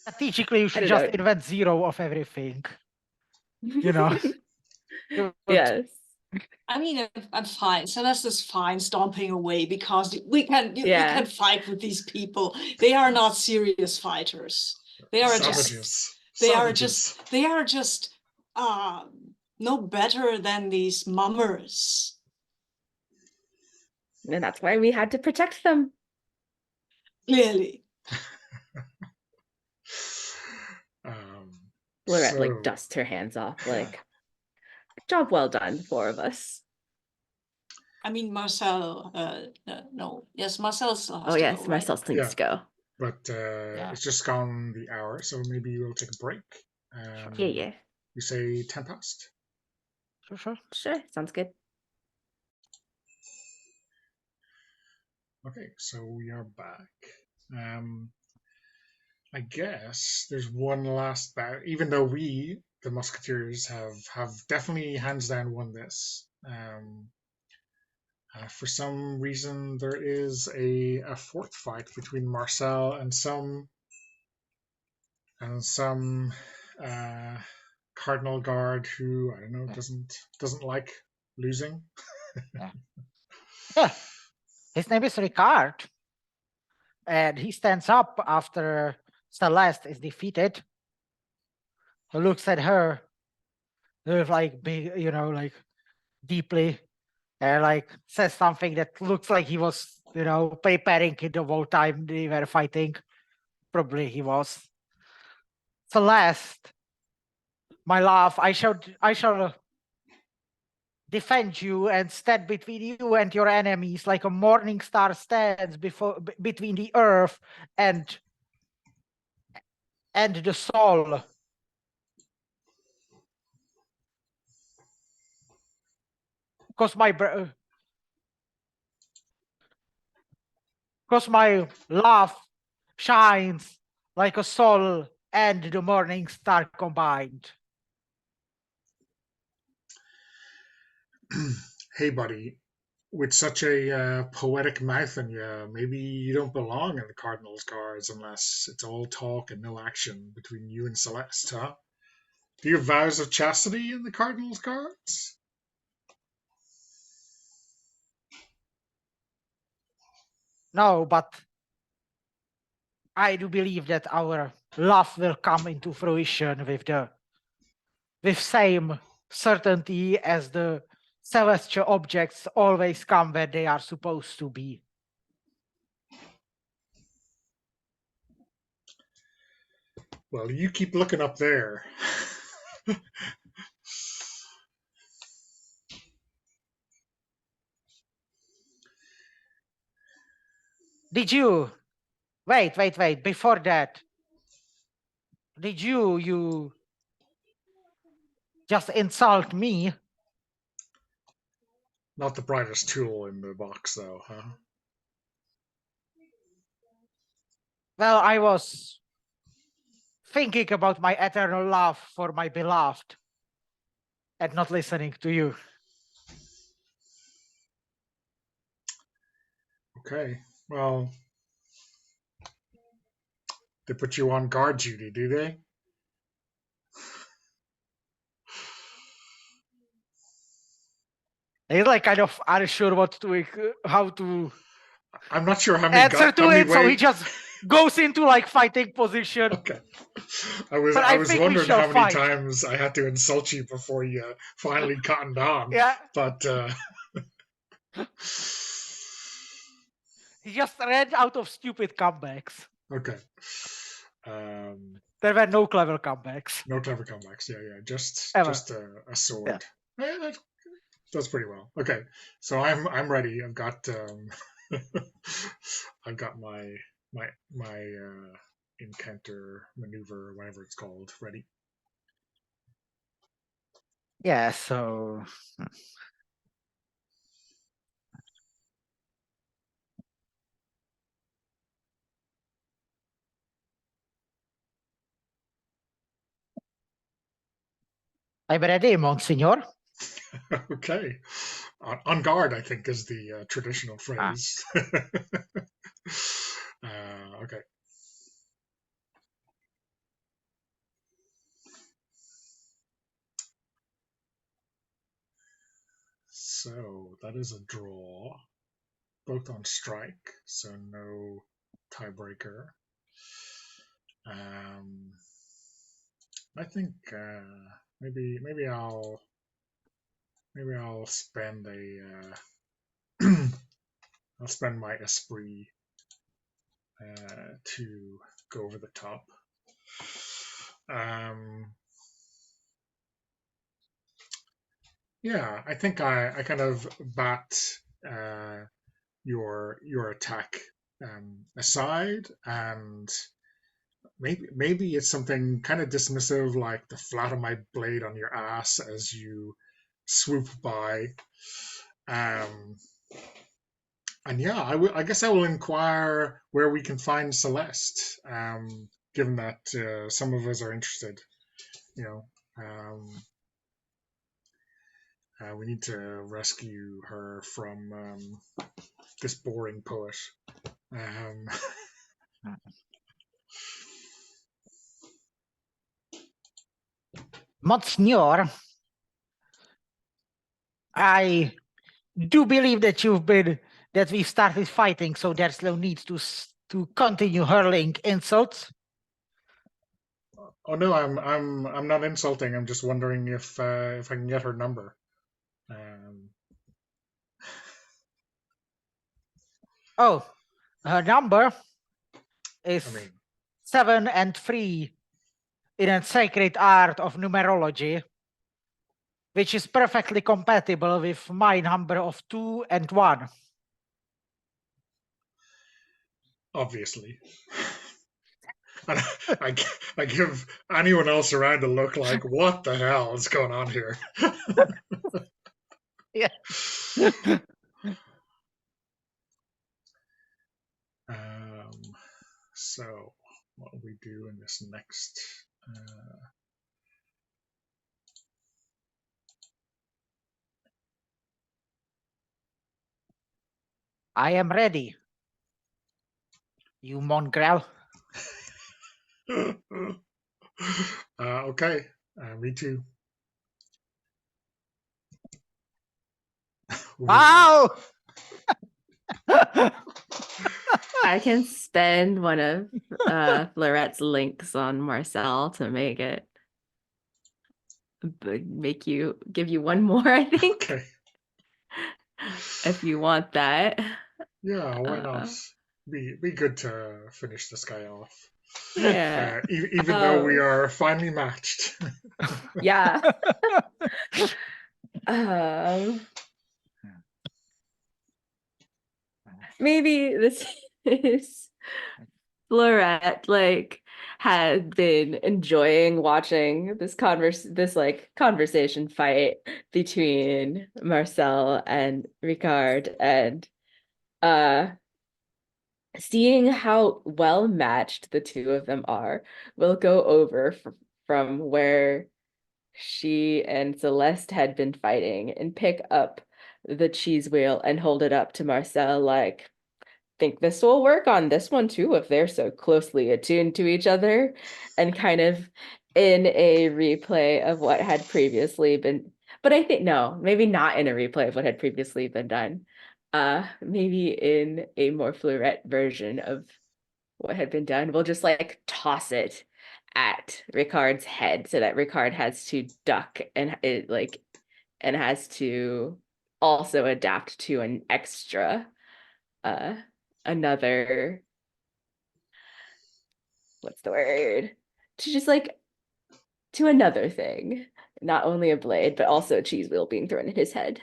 Strategically, you should don't just know. invent 0 of everything. You know. Yes. I mean, I'm fine. Celeste is fine stomping away because we can fight with these people. They are not serious fighters. They are Savages. just no better than these mummers. And that's why we had to protect them. Clearly. Fleurette like dusts her hands off, like, job well done, the four of us. I mean, Marcel, no, yes, Marcel still has to yes, go, right? Marcel needs to go. But it's just gone the hour, so maybe we'll take a break. Yeah. You say 10 past? Sure, sounds good. Okay, so we are back. I guess there's one last bout, even though we, the Musketeers, have definitely hands down won this. For some reason, there is a fourth fight between Marcel and some Cardinal Guard who, I don't know, doesn't like losing. Yeah. His name is Ricard. And he stands up after Celeste is defeated. He looks at her with like big, like deeply, and like says something that looks like he was, preparing it the whole time they were fighting. Probably he was. Celeste, my love, I shall defend you and stand between you and your enemies like a morning star stands between the earth and the soul. Because my love shines like a soul and the morning star combined. Hey, buddy, with such a poetic mouth in you, maybe you don't belong in the Cardinals Guards unless it's all talk and no action between you and Celeste, huh? Do you have vows of chastity in the Cardinals Guards? No, but I do believe that our love will come into fruition with same certainty as the celestial objects always come where they are supposed to be. Well, you keep looking up there. Did you wait, before that, did you just insult me? Not the brightest tool in the box, though, huh? Well, I was thinking about my eternal love for my beloved and not listening to you. Okay, well, They put you on guard duty, do they? He's like kind of unsure what to how to I'm not sure how many answer to it, so he ways. just goes into like fighting position. Okay. But I I was think we wondering shall how many fight. times I had to insult you before you finally cottoned on. Yeah, But he just ran out of stupid comebacks. okay. There were no clever comebacks. No clever comebacks. Yeah. Just Ever. just a sword. Yeah, that's pretty well. Okay. So I'm ready. I've got I've got my encounter maneuver, whatever it's called, ready. Yeah, so I'm ready, Monsignor. Okay. On guard, I think, is the traditional phrase. Okay. So that is a draw, both on strike, so no tiebreaker. I think maybe I'll spend I'll spend my esprit to go over the top. Yeah, I think I kind of bat your attack aside, and maybe it's something kind of dismissive, like the flat of my blade on your ass as you swoop by. And yeah, I guess I will inquire where we can find Celeste, given that some of us are interested. You know, we need to rescue her from this boring poet. Monsignor, I do believe that we've started fighting, so there's no need to continue hurling insults. Oh no, I'm not insulting. I'm just wondering if I can get her number. Oh, her number is I mean, 7 and 3 in a sacred art of numerology, which is perfectly compatible with my number of 2 and 1. obviously. And I give anyone else around a look like, what the hell is going on here? Yeah. So what will we do in this next? I am ready. You mongrel. Okay, me too. Wow! I can spend one of Florette's links on Marcel to give you one more, I think. Okay. If you want that. Yeah, why not? Be good to finish this guy off. Yeah. Even though we are finally matched. Yeah. Maybe this is Florette had been enjoying watching this conversation fight between Marcel and Ricard, and seeing how well matched the two of them are, will go over from where she and Celeste had been fighting and pick up the cheese wheel and hold it up to Marcel like, think this will work on this one too if they're so closely attuned to each other, and kind of in a replay of what had previously been, but I think no, maybe not in a replay of what had previously been done. Maybe in a more fluorette version of what had been done, we'll just like toss it at Ricard's head so that Ricard has to duck and it like and has to also adapt to an extra another, what's the word, to just like to another thing, not only a blade but also a cheese wheel being thrown at his head.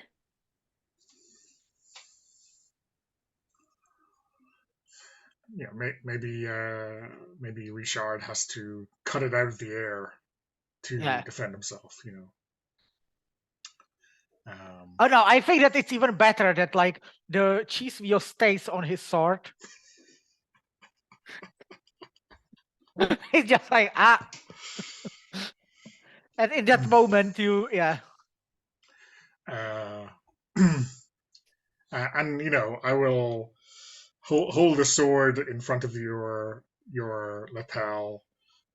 Yeah, maybe Richard has to cut it out of the air to defend himself. Oh no, I think that it's even better that like the cheese wheel stays on his sword. It's just like and in that moment you and I will hold the sword in front of your lapel,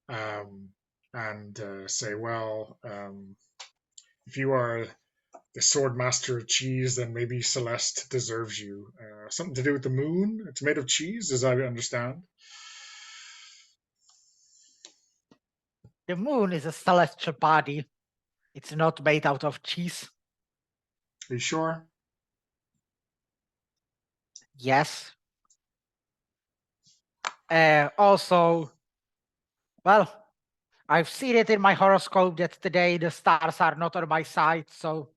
and say, well, if you are the sword master of cheese, then maybe Celeste deserves you. Something to do with the moon? It's made of cheese, as I understand. the moon is a celestial body. It's not made out of cheese. Are you sure? Yes. Also, well, I've seen it in my horoscope that today the stars are not on my side, so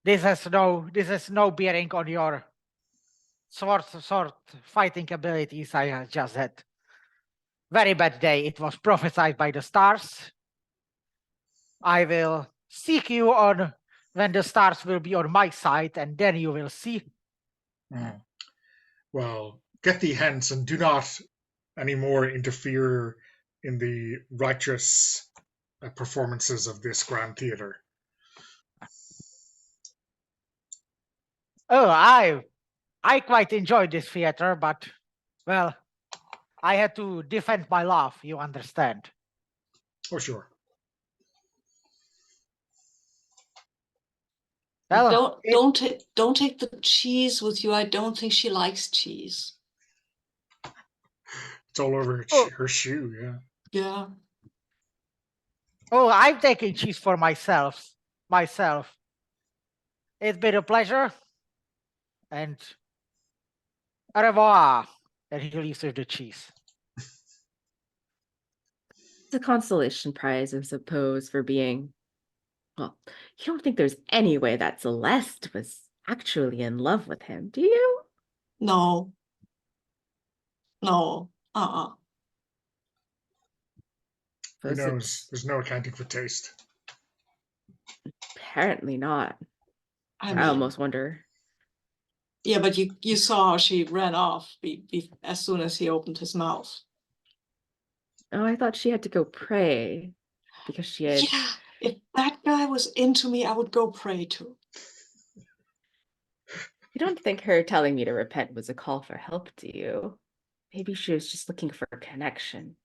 this has no bearing on your sword fighting abilities. I just had very bad day. It was prophesied by the stars. I will seek you on when the stars will be on my side, and then you will see. Well, get thee hence, and do not anymore interfere in the righteous performances of this grand theater. Oh, I quite enjoyed this theater, but, well, I had to defend my love, you understand. Oh, sure. Well, Don't take the cheese with you. I don't think she likes cheese. It's all over her shoe, yeah. Yeah. Oh, I'm taking cheese for myself. It's been a pleasure. And au revoir. And he leaves with the cheese. It's a consolation prize, I suppose, for being, well, you don't think there's any way that Celeste was actually in love with him, do you? No. Who knows? There's no accounting for taste. Apparently not. I almost wonder. Yeah, but you saw how she ran off as soon as he opened his mouth. Oh, I thought she had to go pray because she had. Yeah, if that guy was into me, I would go pray too. You don't think her telling me to repent was a call for help, do you? Maybe she was just looking for a connection.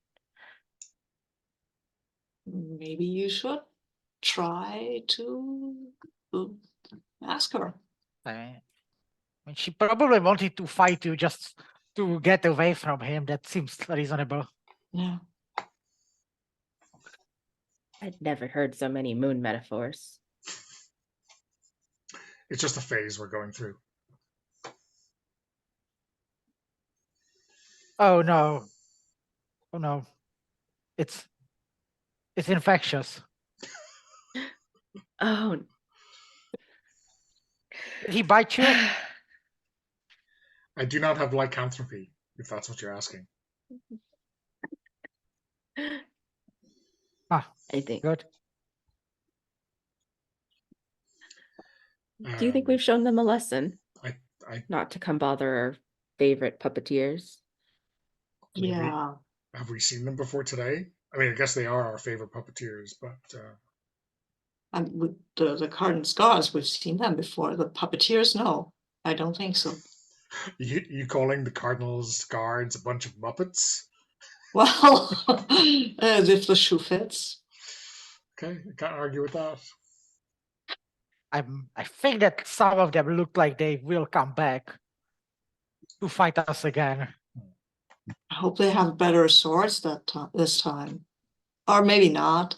Maybe you should try to ask her. I mean, she probably wanted to fight you just to get away from him. That seems reasonable. Yeah. I'd never heard so many moon metaphors. It's just a phase we're going through. Oh no. Oh no. It's infectious. Oh. Did he bite you? I do not have lycanthropy, if that's what you're asking. I think. Good. Do you think we've shown them a lesson? Not to come bother our favorite puppeteers. Yeah. Have we seen them before today? I mean, I guess they are our favorite puppeteers, but... And with the Card and Scars, we've seen them before. The puppeteers, no. I don't think so. You calling the Cardinals guards a bunch of Muppets? Well, if the shoe fits. Okay, I can't argue with that. I think that some of them look like they will come back to fight us again. I hope they have better swords this time. Or maybe not.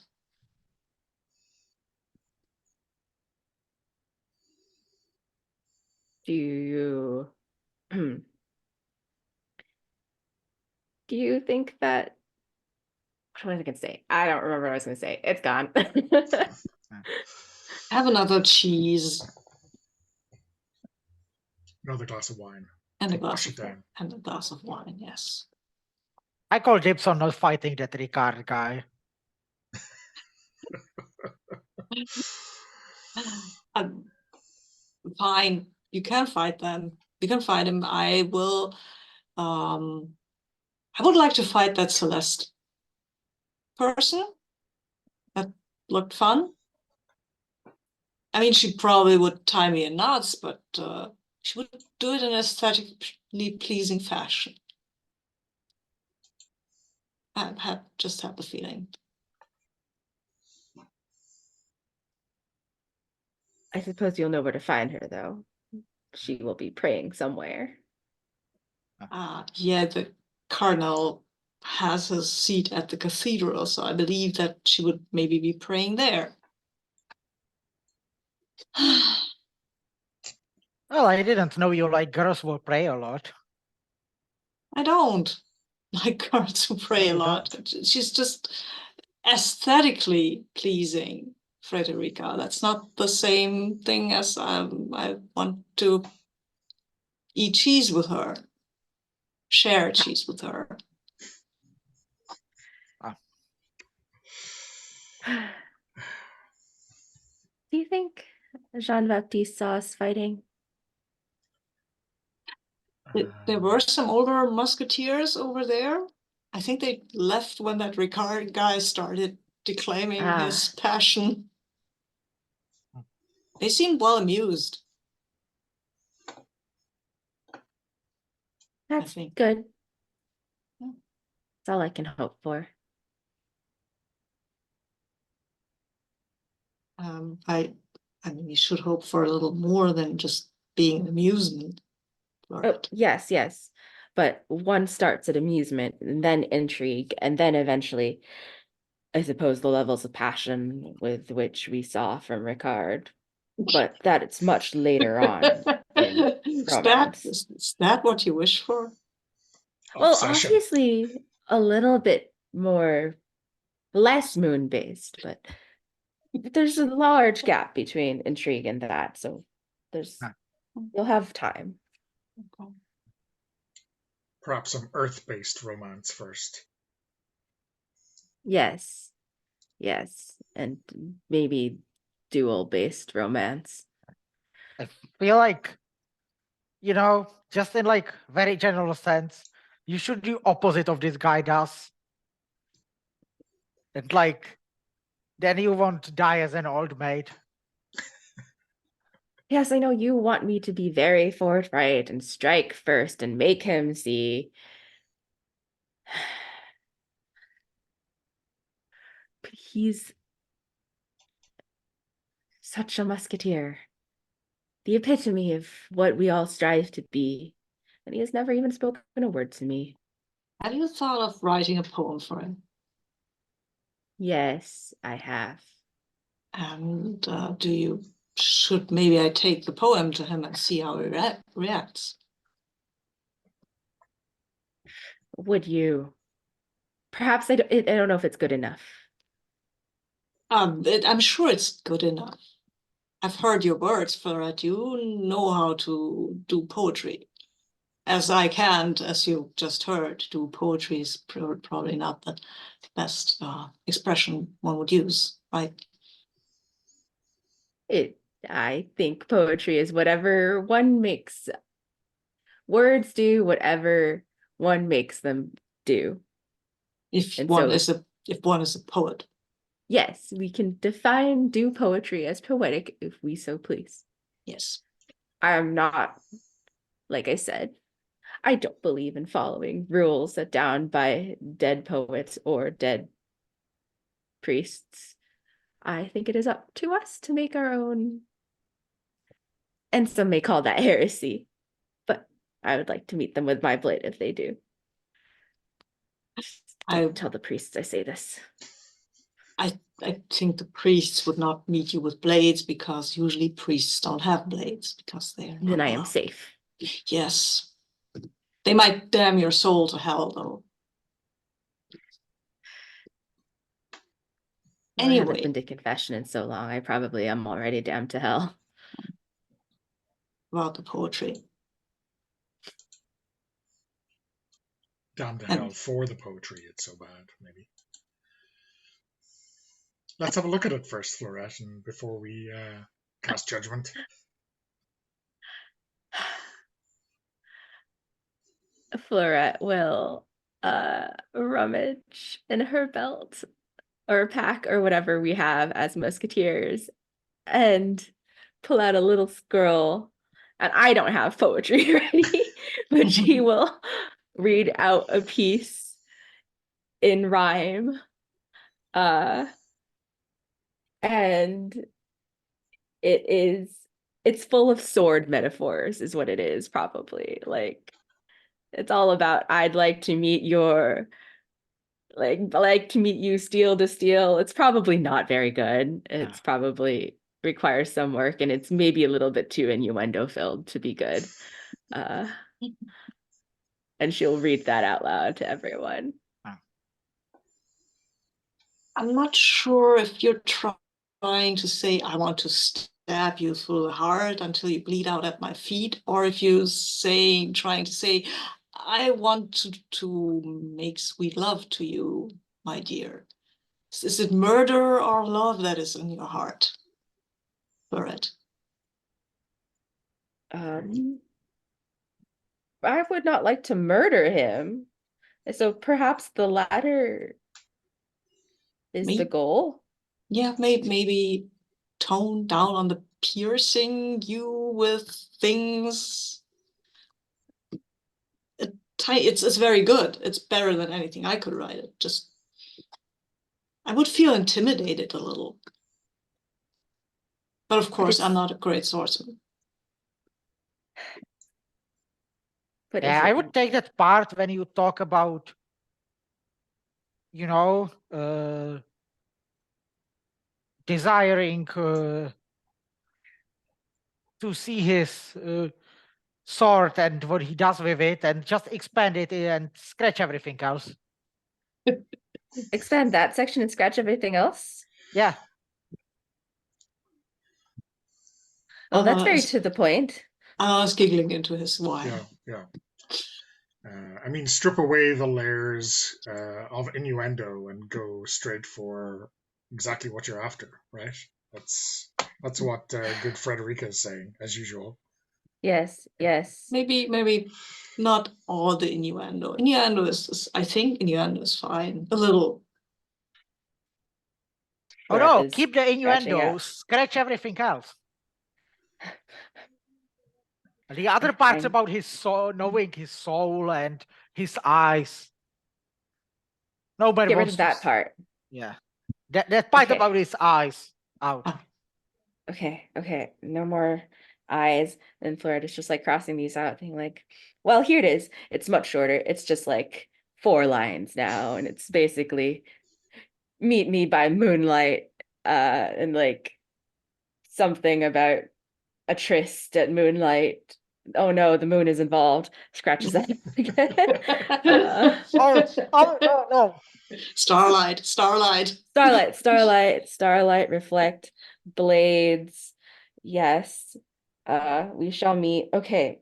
Do you do you think that what was I gonna say? I don't remember what I was gonna say. It's gone. Have another cheese Another glass of wine. and a Wash glass it of down. wine, yes. I call dibs on not fighting that Ricard guy. Fine, you can fight them. You can fight him. I will. I would like to fight that Celeste person. That looked fun. I mean, she probably would tie me in knots, but she would do it in an aesthetically pleasing fashion. I just have the feeling. I suppose you'll know where to find her, though. She will be praying somewhere. Yeah, the cardinal has his seat at the cathedral, so I believe that she would maybe be praying there. Well, I didn't know you like girls will pray a lot. I don't like her to pray a you lot. She's just aesthetically pleasing, Frederica. That's not the same thing as I want to eat cheese with her, share cheese with her. Do you think Jean-Baptiste saw us fighting? There were some older musketeers over there. I think they left when that Ricard guy started declaiming his passion. They seemed well amused. That's think. good. Yeah. That's all I can hope for. I mean, you should hope for a little more than just being an amusement. Oh, yes. But one starts at amusement, and then intrigue, and then eventually, I suppose, the levels of passion with which we saw from Ricard. But that it's much later on in romance. Is that what you wish for? Well, Obsession. obviously a little bit more less moon-based, but there's a large gap between intrigue and that, so you'll have time. Okay. Perhaps some Earth-based romance first. Yes, and maybe dual-based romance. I feel like, just in like very general sense, you should do opposite of this guy does. And like, then you won't die as an old maid. Yes, I know you want me to be very forthright and strike first and make him see. But he's such a musketeer. The epitome of what we all strive to be. And he has never even spoken a word to me. Have you thought of writing a poem for him? Yes, I have. And should maybe I take the poem to him and see how he reacts? Would you? Perhaps I don't know if it's good enough. I'm sure it's good enough. I've heard your words, Florette. You know how to do poetry. As I can't, as you just heard, do poetry is probably not the best expression one would use, right? I think poetry is whatever one makes words do, whatever one makes them do. If one is a poet. Yes, we can do poetry as poetic if we so please. Yes. I am not like I said, I don't believe in following rules set down by dead poets or dead priests. I think it is up to us to make our own. And some may call that heresy, but I would like to meet them with my blade if they do. Don't tell the priests I say this. I think the priests would not meet you with blades, because usually priests don't have blades because they're Then not I am allowed. safe. Yes. They might damn your soul to hell, though. Well, I haven't Anyway, been to confession in so long. I probably am already damned to hell. about the poetry. Damn to And- hell for the poetry. It's so bad, maybe. Let's have a look at it first, Florette, and before we cast judgment. Florette will rummage in her belt or pack or whatever we have as musketeers and pull out a little scroll. And I don't have poetry ready, but she will read out a piece in rhyme. And it's full of sword metaphors is what it is, probably. Like, it's all about I'd like to meet your like to meet you steel to steel. It's probably not very good. It's probably requires some work, and it's maybe a little bit too innuendo filled to be good. And she'll read that out loud to everyone. I'm not sure if you're trying to say, I want to stab you through the heart until you bleed out at my feet, or if you're trying to say, I want to make sweet love to you, my dear. Is it murder or love that is in your heart? Florette? I would not like to murder him. So perhaps the latter is the goal. Yeah, maybe tone down on the piercing you with things. It's very good. It's better than anything I could write. It just, I would feel intimidated a little. But of course, I'm not a great swordsman. But Yeah, I would take that part when you talk about, desiring to see his sword and what he does with it, and just expand it and scratch everything else. Expand that section and scratch everything else? Yeah. Well, that's very to the point. I was giggling into his wine. Yeah. I mean, strip away the layers of innuendo and go straight for exactly what you're after, right? That's what good Frederica is saying, as usual. Yes. Maybe not all the innuendo. Innuendo is I think innuendo is fine. A little. Oh no, keep the innuendo, scratch everything else. The other parts about his soul, knowing his soul and his eyes. Nobody get rid wants of that part. Yeah. That part about his eyes out. Okay. No more eyes. And Florette is just like crossing these out, being like, well, here it is. It's much shorter. It's just like 4 lines now. And it's basically meet me by moonlight, and like something about a tryst at moonlight. Oh no, the moon is involved. Scratches that again. No. Starlight. Reflect, blades. Yes. We shall meet. Okay.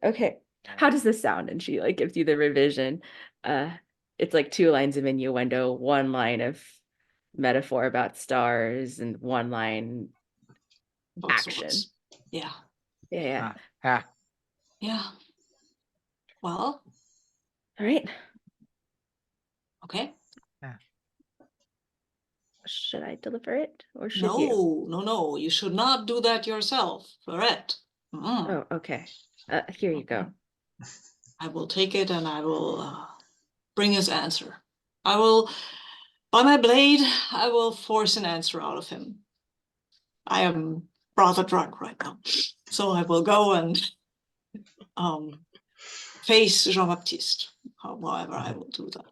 How does this sound? And she like gives you the revision. It's like 2 lines of innuendo, 1 line of metaphor about stars, and 1 line action. Yeah. Well. All right. Okay. Should I deliver it, or should you? No. You should not do that yourself, Florette. Oh, okay. Here you go. I will take it and I will bring his answer. I will, by my blade, I will force an answer out of him. I am rather drunk right now, so I will go and face Jean-Baptiste. However, I will do that.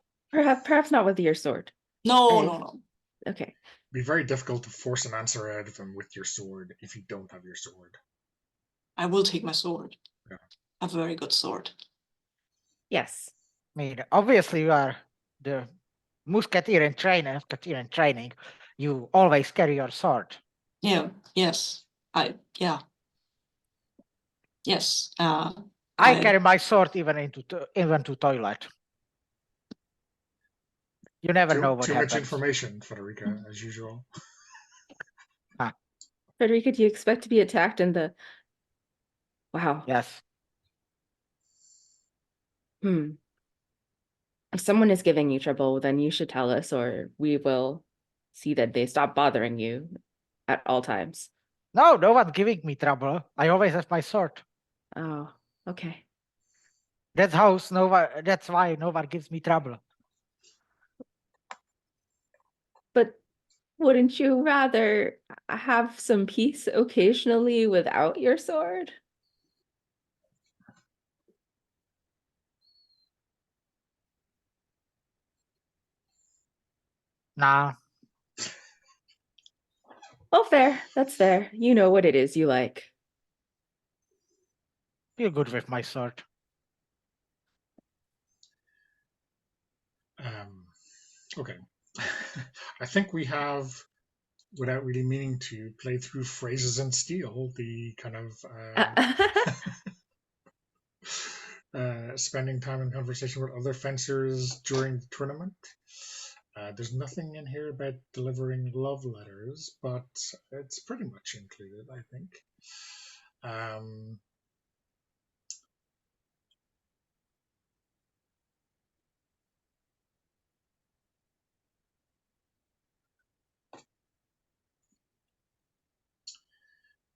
Perhaps not with your sword. No, Right. no. Okay. Be very difficult to force an answer out of him with your sword if you don't have your sword. I will take my sword. Yeah. I have a very good sword. Yes. I mean, obviously you are the musketeer in training. You always carry your sword. Yeah. Yes. Yes. I carry my sword even to toilet. You never know what Too much happens. information, Frederica, as usual. Frederica, do you expect to be attacked in the... Wow. Yes. If someone is giving you trouble, then you should tell us, or we will see that they stop bothering you at all times. No one's giving me trouble. I always have my sword. Oh, okay. That's why no one gives me trouble. But wouldn't you rather have some peace occasionally without your sword? Nah. Oh, fair. That's fair. You know what it is you like. Feel good with my sword. Okay. I think we have, without really meaning to, play through Phrases in Steel, the kind of spending time in conversation with other fencers during the tournament. There's nothing in here about delivering love letters, but it's pretty much included, I think.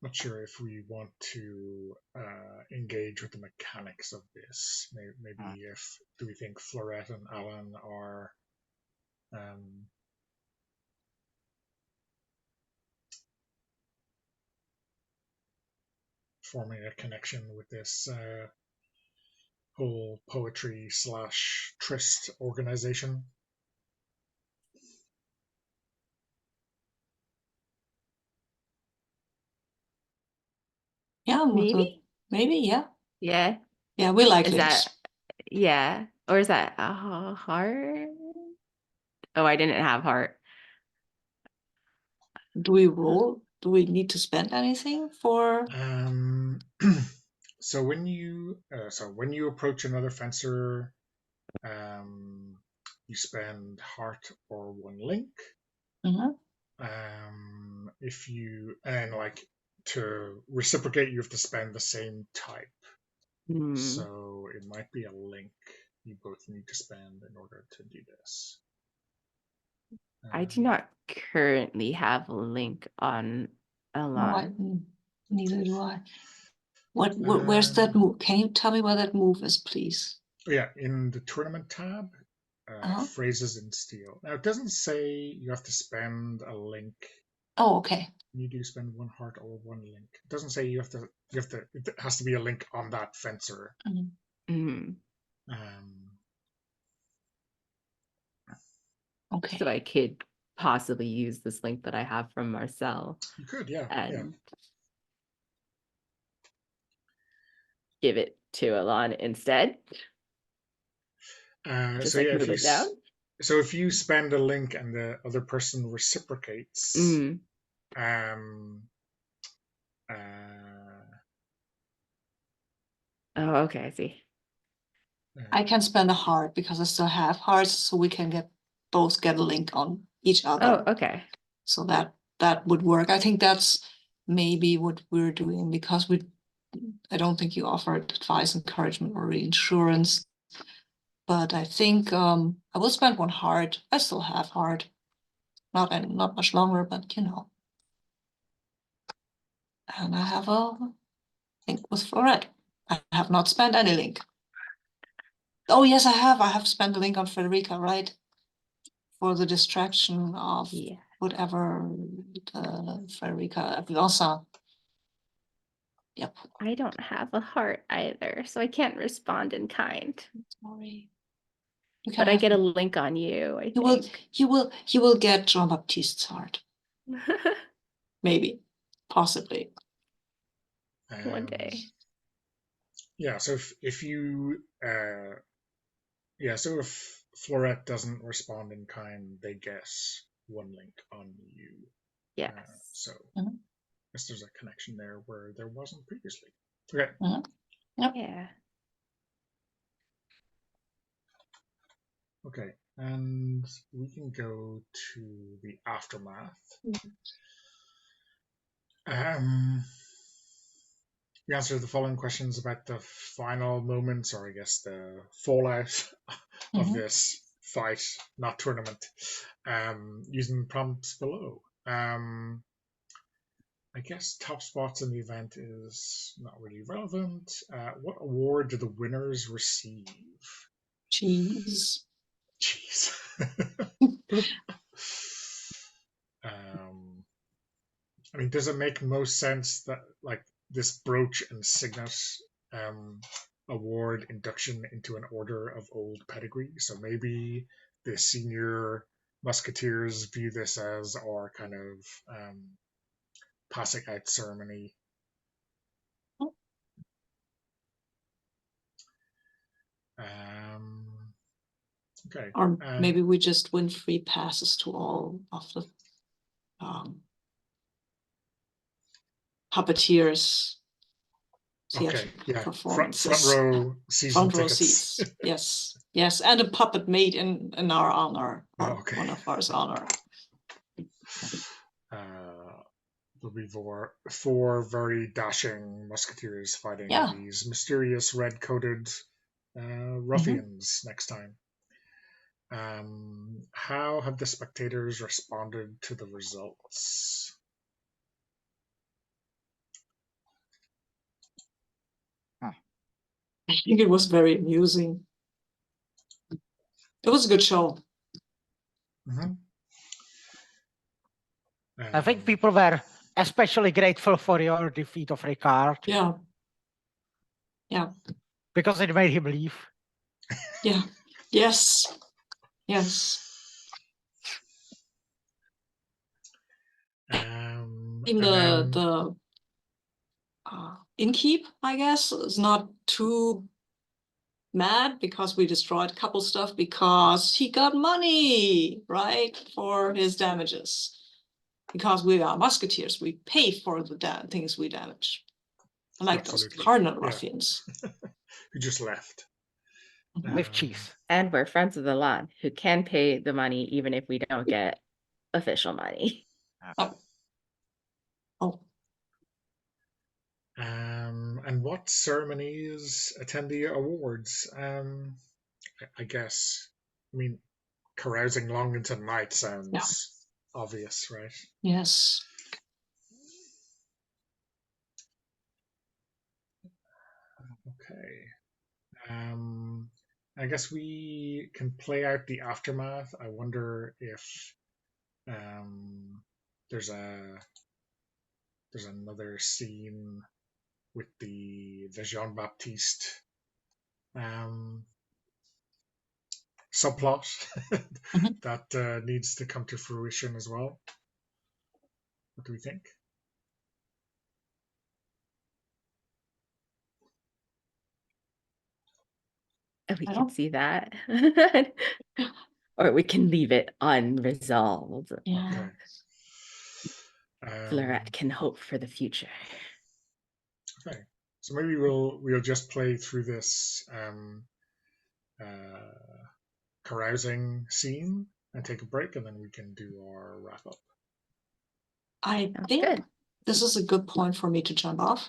Not sure if we want to engage with the mechanics of this. Maybe do we think Florette and Alan are forming a connection with this whole poetry / tryst organization? Yeah. Maybe. Yeah. Yeah. Yeah. We like Is this. that... Yeah. Or is that a heart? Oh, I didn't have heart. Do we roll? Do we need to spend anything for? So when you approach another fencer, you spend heart or one link. If you to reciprocate, you have to spend the same type. So it might be a link you both need to spend in order to do this. I do not currently have a link on Alan. Neither do I. Where's that move? Can you tell me where that move is, please? Yeah, in the tournament tab, Phrases in Steel. Now it doesn't say you have to spend a link. Oh, okay. You do spend one heart or one link. It doesn't say you have to. It has to be a link on that fencer. Okay. So I could possibly use this link that I have from Marcel. You could, yeah. And give it to Alan instead. Just so move it down. So if you spend a link and the other person reciprocates, oh, okay, I see. I can spend a heart because I still have hearts, so we can both get a link on each other. Oh, okay. So that would work. I think that's maybe what we're doing because I don't think you offered advice, encouragement, or reinsurance. But I think I will spend one heart. I still have heart. Not much longer, but you know. And I have a link with Florette. I have not spent any link. Oh yes, I have spent a link on Frederica, right? For the distraction of whatever Frederica Villasan. Yep. I don't have a heart either, so I can't respond in kind. Sorry. But I get a link on you, I think. You will get Jean-Baptiste's heart. Maybe. Possibly. One day. Yeah, so if you so if Florette doesn't respond in kind, they guess one link on you. Yes. So I guess there's a connection there where there wasn't previously. Okay. Yep. Yeah. Okay, and we can go to the aftermath. We answer the following questions about the final moments, or I guess the fallout of this fight, not tournament, using prompts below. I guess top spots in the event is not really relevant. What award do the winners receive? Cheese. Cheese. I mean, does it make most sense that like this brooch and signet award induction into an order of old pedigree? So maybe the senior musketeers view this as our kind of passing out ceremony. Okay. Or maybe we just win free passes to all of the puppeteers. Okay, yeah. Front Performances. row season Front row tickets. Seats. Yes, and a puppet made in our honor. Okay. One of ours honor. There'll be four very dashing musketeers fighting these mysterious red-coated ruffians next time. How have the spectators responded to the results? I think it was very amusing. It was a good show. I think people were especially grateful for your defeat of Ricard. Yeah. Yeah. Because it made him leave. Yeah. Yes. Yes. In the innkeep, I guess, is not too mad because we destroyed a couple stuff because he got money, right, for his damages. Because we are musketeers, we pay for the things we damage. Like those cardinal ruffians. Who just left. With cheese. And we're friends of the law who can pay the money even if we don't get official money. And what ceremonies attend the awards? I guess, I mean, carousing long into the night sounds obvious, right? Yes. Okay. I guess we can play out the aftermath. I wonder if there's another scene with the Jean-Baptiste subplot that needs to come to fruition as well. What do we think? We can see that. Or we can leave it unresolved. Yeah. Okay. Florette can hope for the future. Okay. So maybe we'll just play through this carousing scene and take a break, and then we can do our wrap up. I think this is a good point for me to jump off.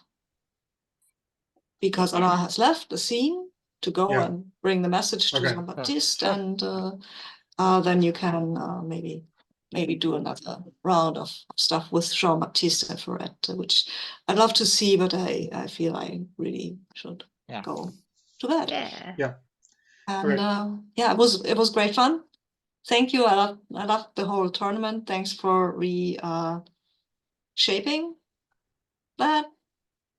Because Anna has left the scene to go and bring the message to Jean-Baptiste, and then you can maybe do another round of stuff with Jean-Baptiste and Florette, which I'd love to see, but I feel I really should go to bed. Yeah. And Okay. yeah, it was great fun. Thank you. I loved the whole tournament. Thanks for shaping that,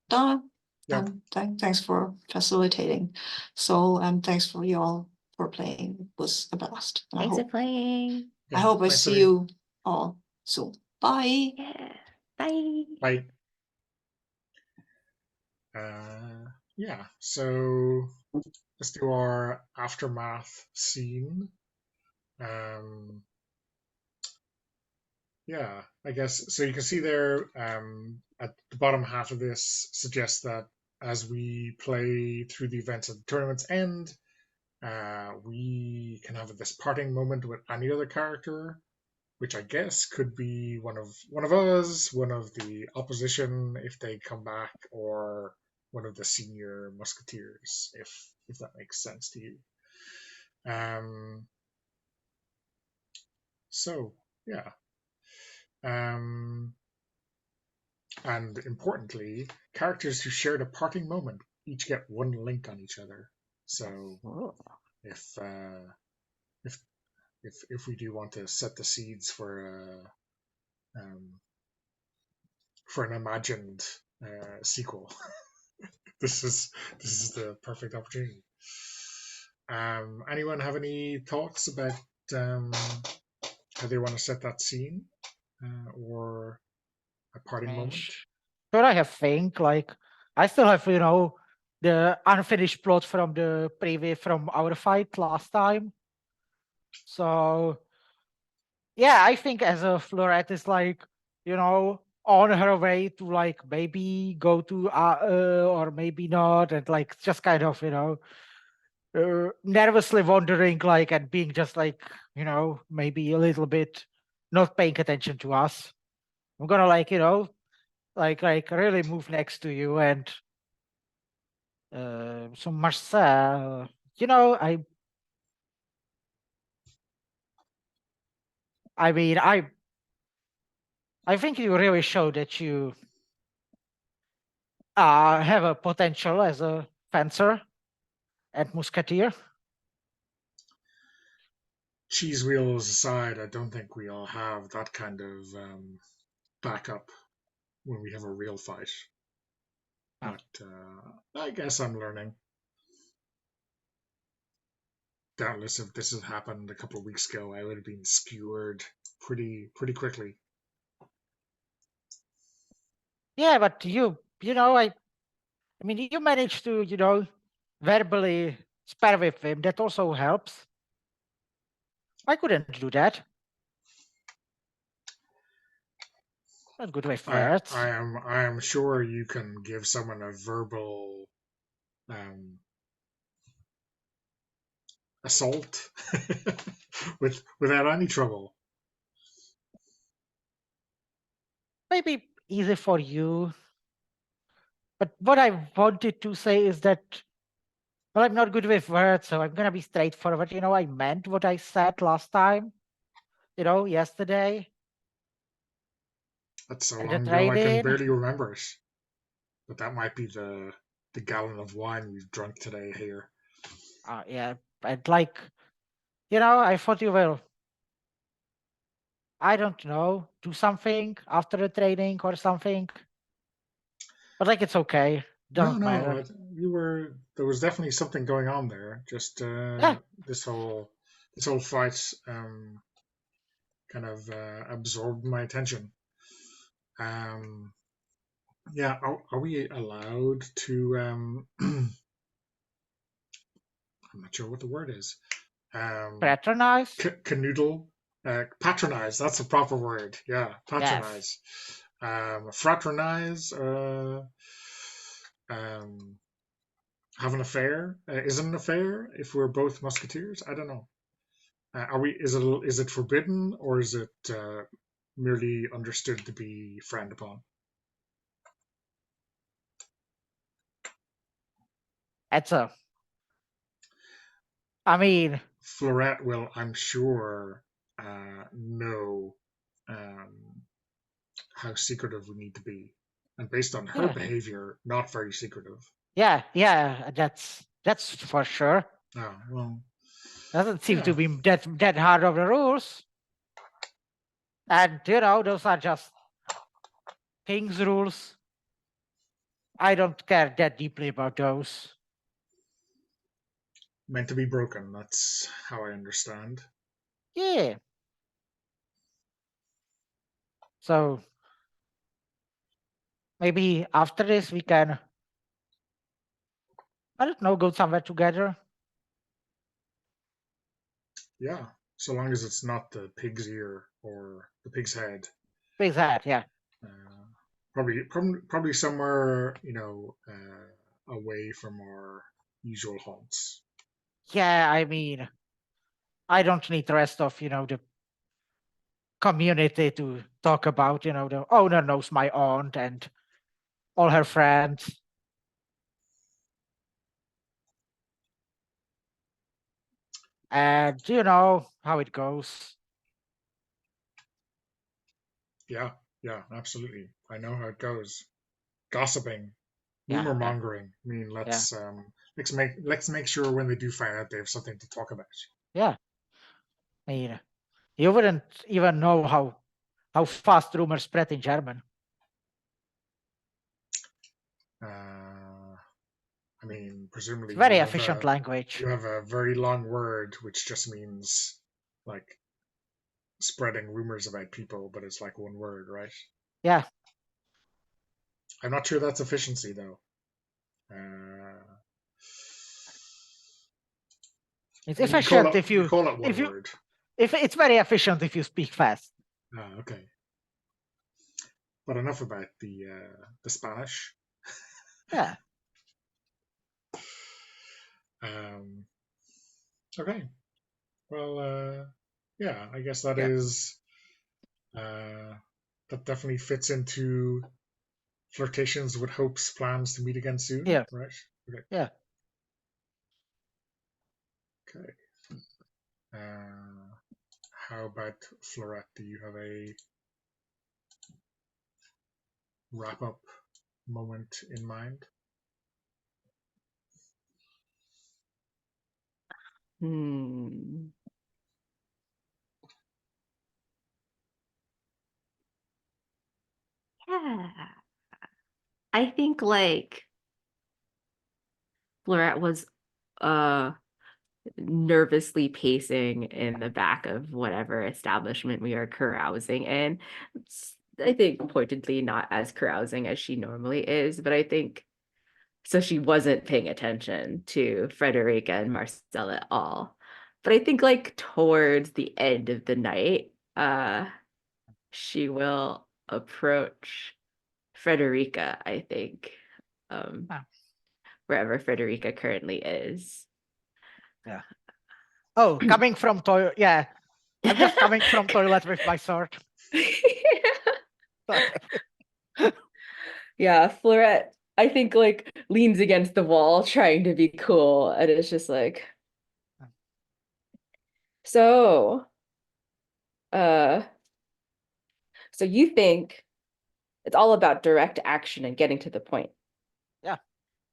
Donna. Yeah. And thanks for facilitating. So, and thanks for you all for playing. It was a blast. And Thanks for playing. I hope I Thanks, see Olivia. you all soon. Bye. Yeah. Bye. Bye. Yeah, so let's do our aftermath scene. Yeah, I guess so. You can see there at the bottom half of this suggests that as we play through the events at the tournament's end, we can have this parting moment with any other character, which I guess could be one of us, one of the opposition if they come back, or one of the senior musketeers, if that makes sense to you. So yeah. And importantly, characters who shared a parting moment each get one link on each other. So if we do want to set the seeds for an imagined sequel, this is the perfect opportunity. Anyone have any thoughts about how they want to set that scene or a parting moment? Sure, I have think like I still have the unfinished plot from the previous from our fight last time. So yeah, I think as a Florette is like on her way to like maybe go to or maybe not, and like just kind of nervously wondering like and being just like maybe a little bit not paying attention to us. I'm gonna like like really move next to you and so Marcel, I mean I think you really show that you have a potential as a fencer and musketeer. Cheese wheels aside, I don't think we all have that kind of backup when we have a real fight. But I guess I'm learning. Doubtless, if this had happened a couple of weeks ago, I would have been skewered pretty quickly. Yeah, but I mean, you managed to verbally spar with him. That also helps. I couldn't do that. Not good with words. I am sure you can give someone a verbal assault without any trouble. Maybe easy for you. But what I wanted to say is that, well, I'm not good with words, so I'm gonna be straightforward. I meant what I said last time. Yesterday. That's so And long the ago I can trade-in. barely remember it. But that might be the gallon of wine we've drunk today here. Yeah, and like, I thought you will, I don't know, do something after the training or something. But like, it's okay. Doesn't matter. There was definitely something going on there. Just this whole fight kind of absorbed my attention. Yeah, are we allowed to I'm not sure what the word is. Patronize? Canoodle. Patronize, that's the proper word. Yeah, patronize. Yes. Fraternize. Have an affair. Is it an affair if we're both musketeers? I don't know. Are we? Is it forbidden, or is it merely understood to be frowned upon? I mean, Florette will, I'm sure, know how secretive we need to be, and based on her behavior, not very secretive. Yeah, that's for sure. Oh, well, Doesn't seem to yeah. be that hard of the rules. And those are just King's rules. I don't care that deeply about those. Meant to be broken. That's how I understand. Yeah. So maybe after this we can, I don't know, go somewhere together. Yeah, so long as it's not the pig's ear or the pig's head. Big that, yeah. Probably somewhere, away from our usual haunts. Yeah, I mean, I don't need the rest of, the community to talk about, the owner knows my aunt and all her friends. And you know how it goes. Yeah, absolutely. I know how it goes. Gossiping, Yeah, rumor mongering. I mean, let's make sure when they do find out they have something to talk about. yeah. I mean, you wouldn't even know how fast rumors spread in German. I mean, presumably It's very efficient language. You have a very long word, which just means like spreading rumors about people, but it's like one word, right? Yeah. I'm not sure that's efficiency though. It's efficient if you call it one word. If it's very efficient if you speak fast. Okay. But enough about the Spanish. Yeah. Okay. Well, yeah, I guess that is that definitely fits into flirtations with hopes, plans to meet again soon. Yeah. Right. Okay. Yeah. Okay. How about Florette? Do you have a wrap up moment in mind? Yeah. I think like Florette was nervously pacing in the back of whatever establishment we are carousing in. I think pointedly not as carousing as she normally is, but I think so she wasn't paying attention to Frederica and Marcel at all. But I think like towards the end of the night, she will approach Frederica, I think, wherever Frederica currently is. Yeah. Oh, coming from toilet. Yeah. I'm just coming from toilet with my sword. Yeah, Florette, I think like leans against the wall trying to be cool, and it's just like, so so you think it's all about direct action and getting to the point. Yeah.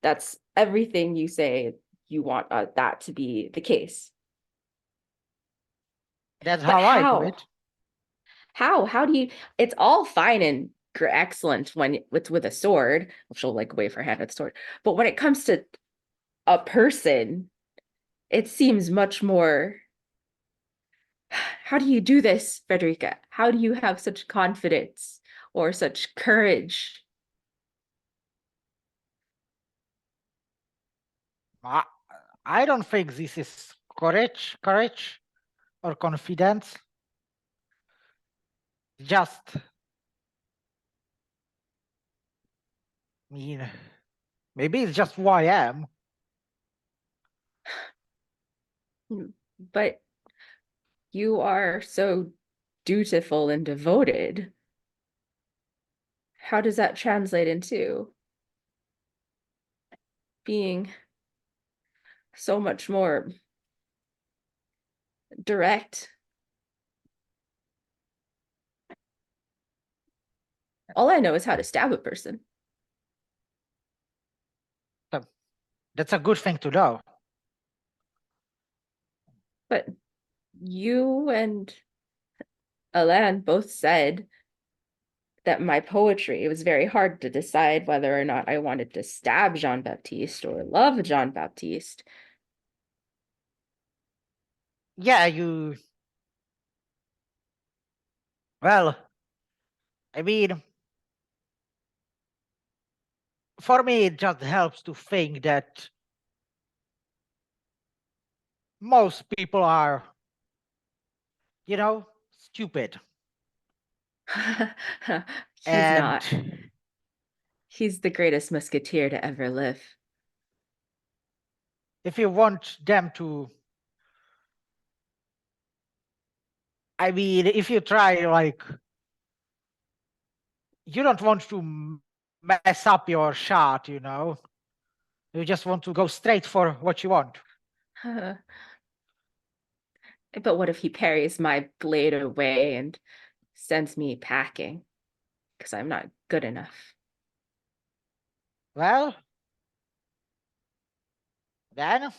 That's everything you say you want that to be the case. That's But how I do it. How do you, it's all fine and excellent when it's with a sword. She'll like wave her hand at the sword. But when it comes to a person, it seems much more. How do you do this, Frederica? How do you have such confidence or such courage? I don't think this is courage or confidence. Just, I mean, maybe it's just who I am. But you are so dutiful and devoted. How does that translate into being so much more direct? All I know is how to stab a person. That's a good thing to know. But you and Alain both said that my poetry, it was very hard to decide whether or not I wanted to stab Jean-Baptiste or love Jean-Baptiste. Yeah, well, I mean, for me, it just helps to think that most people are, stupid. He's And not. He's the greatest musketeer to ever live. if you want them to, I mean, if you try, like, you don't want to mess up your shot, you just want to go straight for what you want. But what if he parries my blade away and sends me packing? Because I'm not good enough. Well, then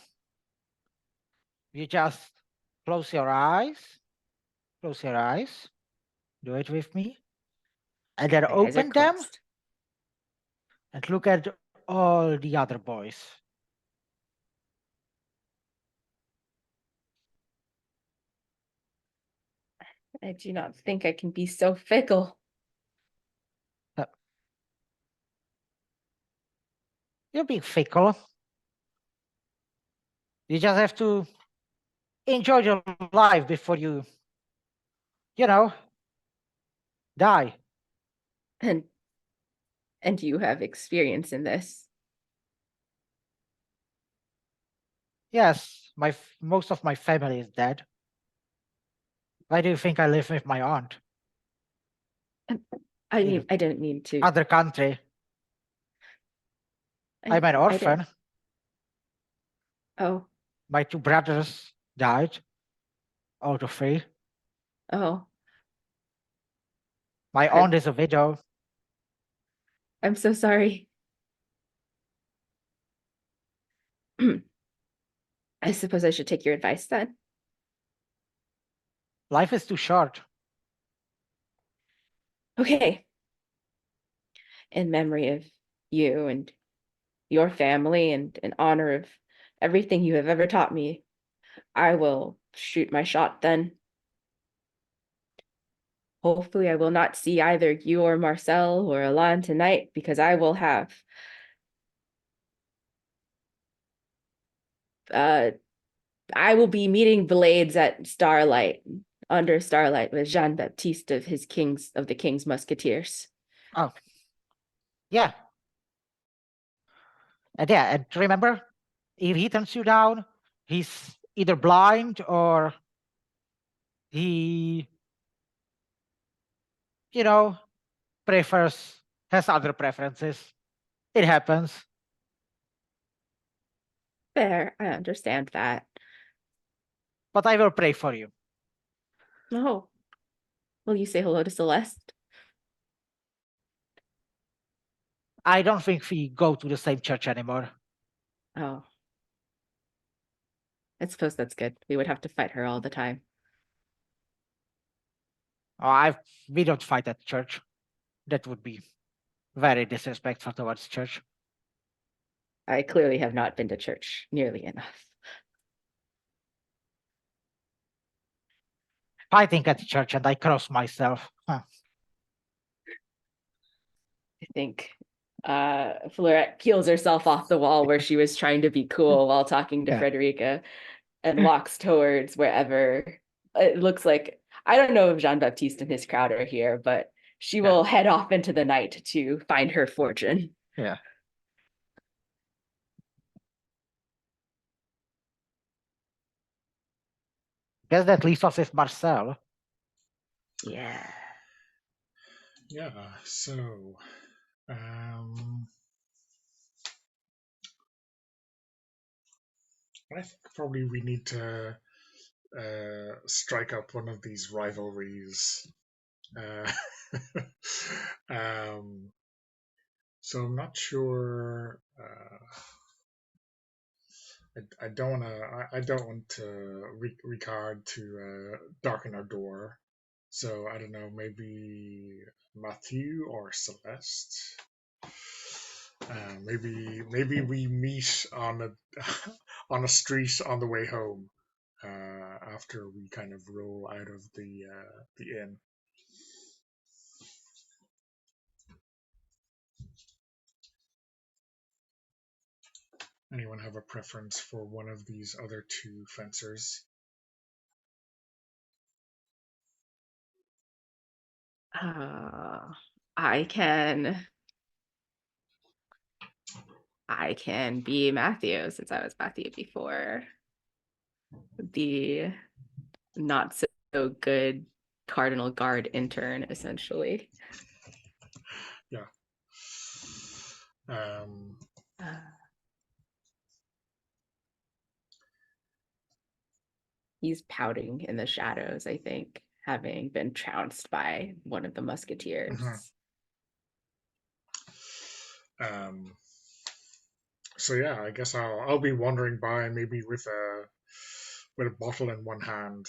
you just close your eyes, do it with me, and then My eyes are open them closed. and look at all the other boys. I do not think I can be so fickle. You're being fickle. You just have to enjoy your life before you die. And you have experience in this. Yes, most of my family is dead. Why do you think I live with my aunt? I In mean, I didn't mean to. other country. I'm an I orphan. didn't. Oh, My 2 brothers died. Out of 3. oh, My I- aunt is a widow. I'm so sorry. I suppose I should take your advice then. Life is too short. Okay. In memory of you and your family and in honor of everything you have ever taught me, I will shoot my shot then. Hopefully, I will not see either you or Marcel or Alain tonight because I will have I will be meeting Blades at Starlight, under Starlight with Jean Baptiste of the King's Musketeers. Oh, yeah. And yeah, and remember, if he turns you down, he's either blind or he, has other preferences. It happens. Fair, I understand that. But I will pray for you. Oh, will you say hello to Celeste? I don't think we go to the same church anymore. Oh, I suppose that's good. We would have to fight her all the time. We don't fight at church. That would be very disrespectful towards church. I clearly have not been to church nearly enough. Fighting at church and I cross myself. Huh. I think Fleurette peels herself off the wall where she was trying to be cool while talking to Yeah. Frederica and walks towards wherever it looks like. I don't know if Jean-Baptiste and his crowd are here, but she will head off into the night to find her fortune. Yeah. Guess that leaves us with Marcel. Yeah. Yeah, so I think probably we need to strike up one of these rivalries. So I'm not sure. I don't want to. I don't want to Ricard to darken our door. So I don't know. Maybe Matthew or Celeste. Maybe we meet on a on a street on the way home after we kind of roll out of the inn. Anyone have a preference for one of these other two fencers? I can be Matthew, since I was Matthew before. The not so good Cardinal Guard intern, essentially. Yeah. He's pouting in the shadows, I think, having been trounced by one of the musketeers. So yeah, I guess I'll be wandering by, maybe with a bottle in one hand,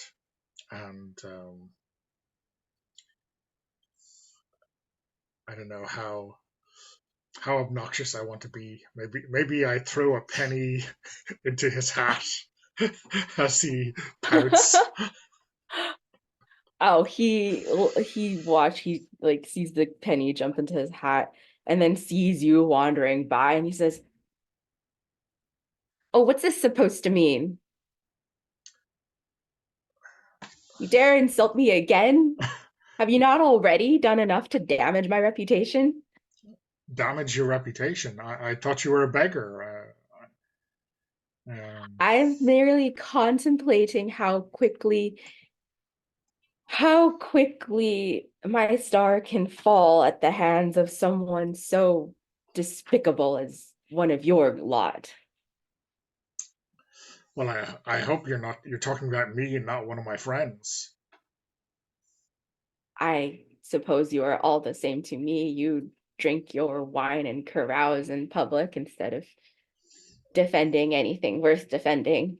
and I don't know how obnoxious I want to be. Maybe I throw a penny into his hat as he pouts. Oh, he like sees the penny jump into his hat and then sees you wandering by, and he says, "Oh, what's this supposed to mean? You dare insult me again? Have you not already done enough to damage my reputation?" Damage your reputation? I thought you were a beggar. I'm merely contemplating how quickly my star can fall at the hands of someone so despicable as one of your lot. Well, I hope you're talking about me and not one of my friends. I suppose you are all the same to me. You drink your wine and carouse in public instead of defending anything worth defending.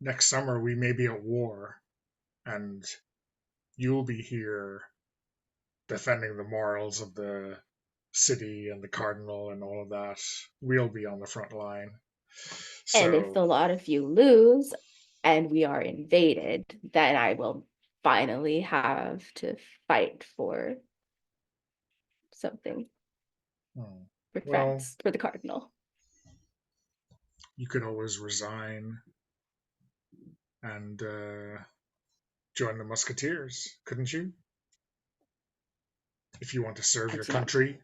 Next summer we may be at war, and you'll be here defending the morals of the city and the cardinal and all of that. We'll be on the front line. And if the lot of you lose and we are invaded, then I will finally have to fight for something. For France, for the cardinal. You could always resign and join the musketeers, couldn't you? If you want to serve your country.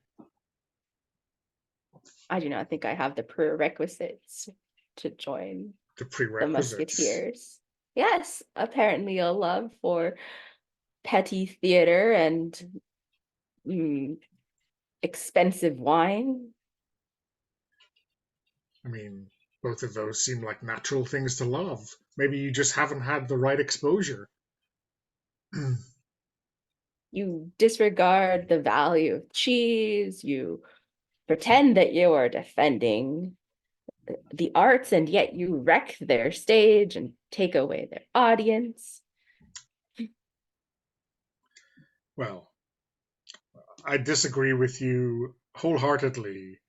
I do not think I have the prerequisites to join the musketeers. Yes, apparently a love for petty theater and expensive wine. I mean, both of those seem like natural things to love. Maybe you just haven't had the right exposure. You disregard the value of cheese. You pretend that you are defending the arts, and yet you wreck their stage and take away their audience. Well, I disagree with you wholeheartedly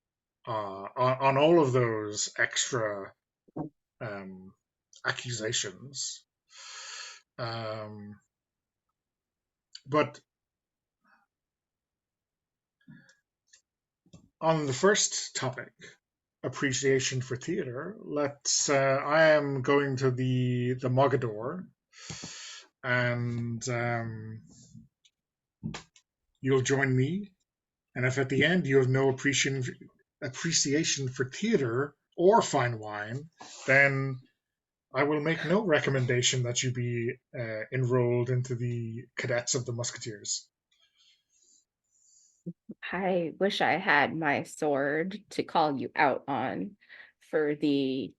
on all of those extra accusations. But on the first topic, appreciation for theater, I am going to the Mogador, and you'll join me. And if at the end you have no appreciation for theater or fine wine, then I will make no recommendation that you be enrolled into the cadets of the Musketeers. I wish I had my sword to call you out on for the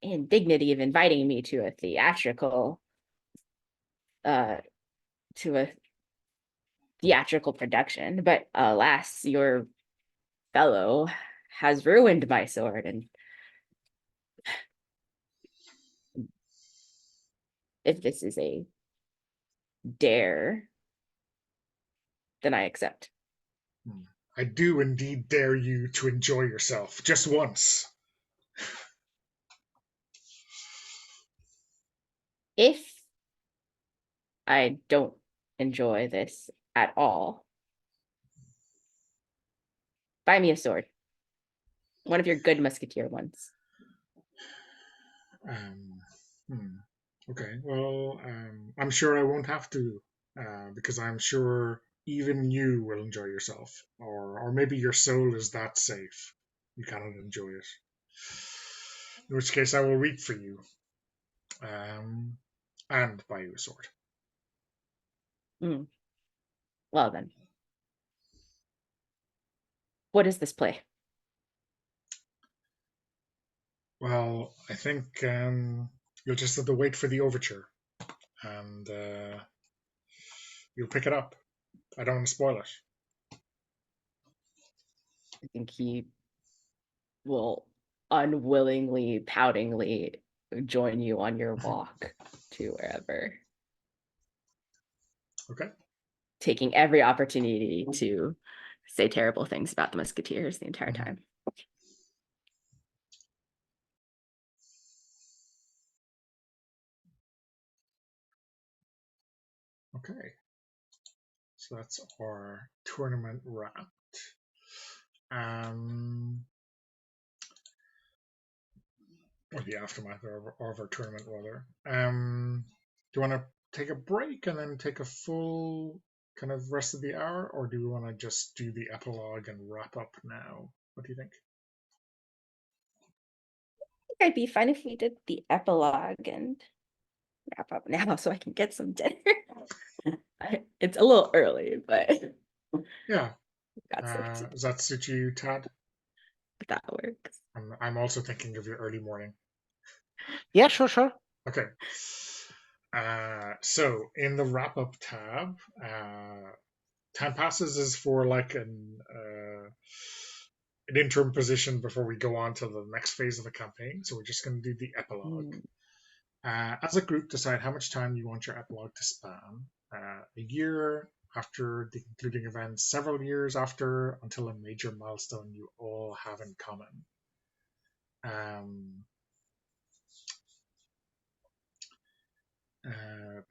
indignity of inviting me to a theatrical production, but alas, your fellow has ruined my sword, and if this is a dare, then I accept. I do indeed dare you to enjoy yourself just once. If I don't enjoy this at all, buy me a sword. One of your good musketeer ones. Okay, well, I'm sure I won't have to, because I'm sure even you will enjoy yourself, or maybe your soul is that safe you cannot enjoy it. In which case, I will read for you, and buy you a sword. Well then, what is this play? Well, I think you'll just have to wait for the overture, and you'll pick it up. I don't want to spoil it. I think he will unwillingly, poutingly join you on your walk to wherever. Okay. Taking every opportunity to say terrible things about the Musketeers the entire time. Okay. So that's our tournament wrapped. Or the aftermath of our tournament, rather. Do you want to take a break and then take a full kind of rest of the hour, or do you want to just do the epilogue and wrap up now? What do you think? I think I'd be fine if we did the epilogue and wrap up now so I can get some dinner. It's a little early, but Yeah. got stuff to do. Does that suit you, Tad? But that works. I'm also thinking of your early morning. Yeah, sure. Okay. So in the wrap up tab, time passes is for like an interim position before we go on to the next phase of the campaign. So we're just going to do the epilogue. As a group, decide how much time you want your epilogue to span. A year after the concluding events, several years after, until a major milestone you all have in common.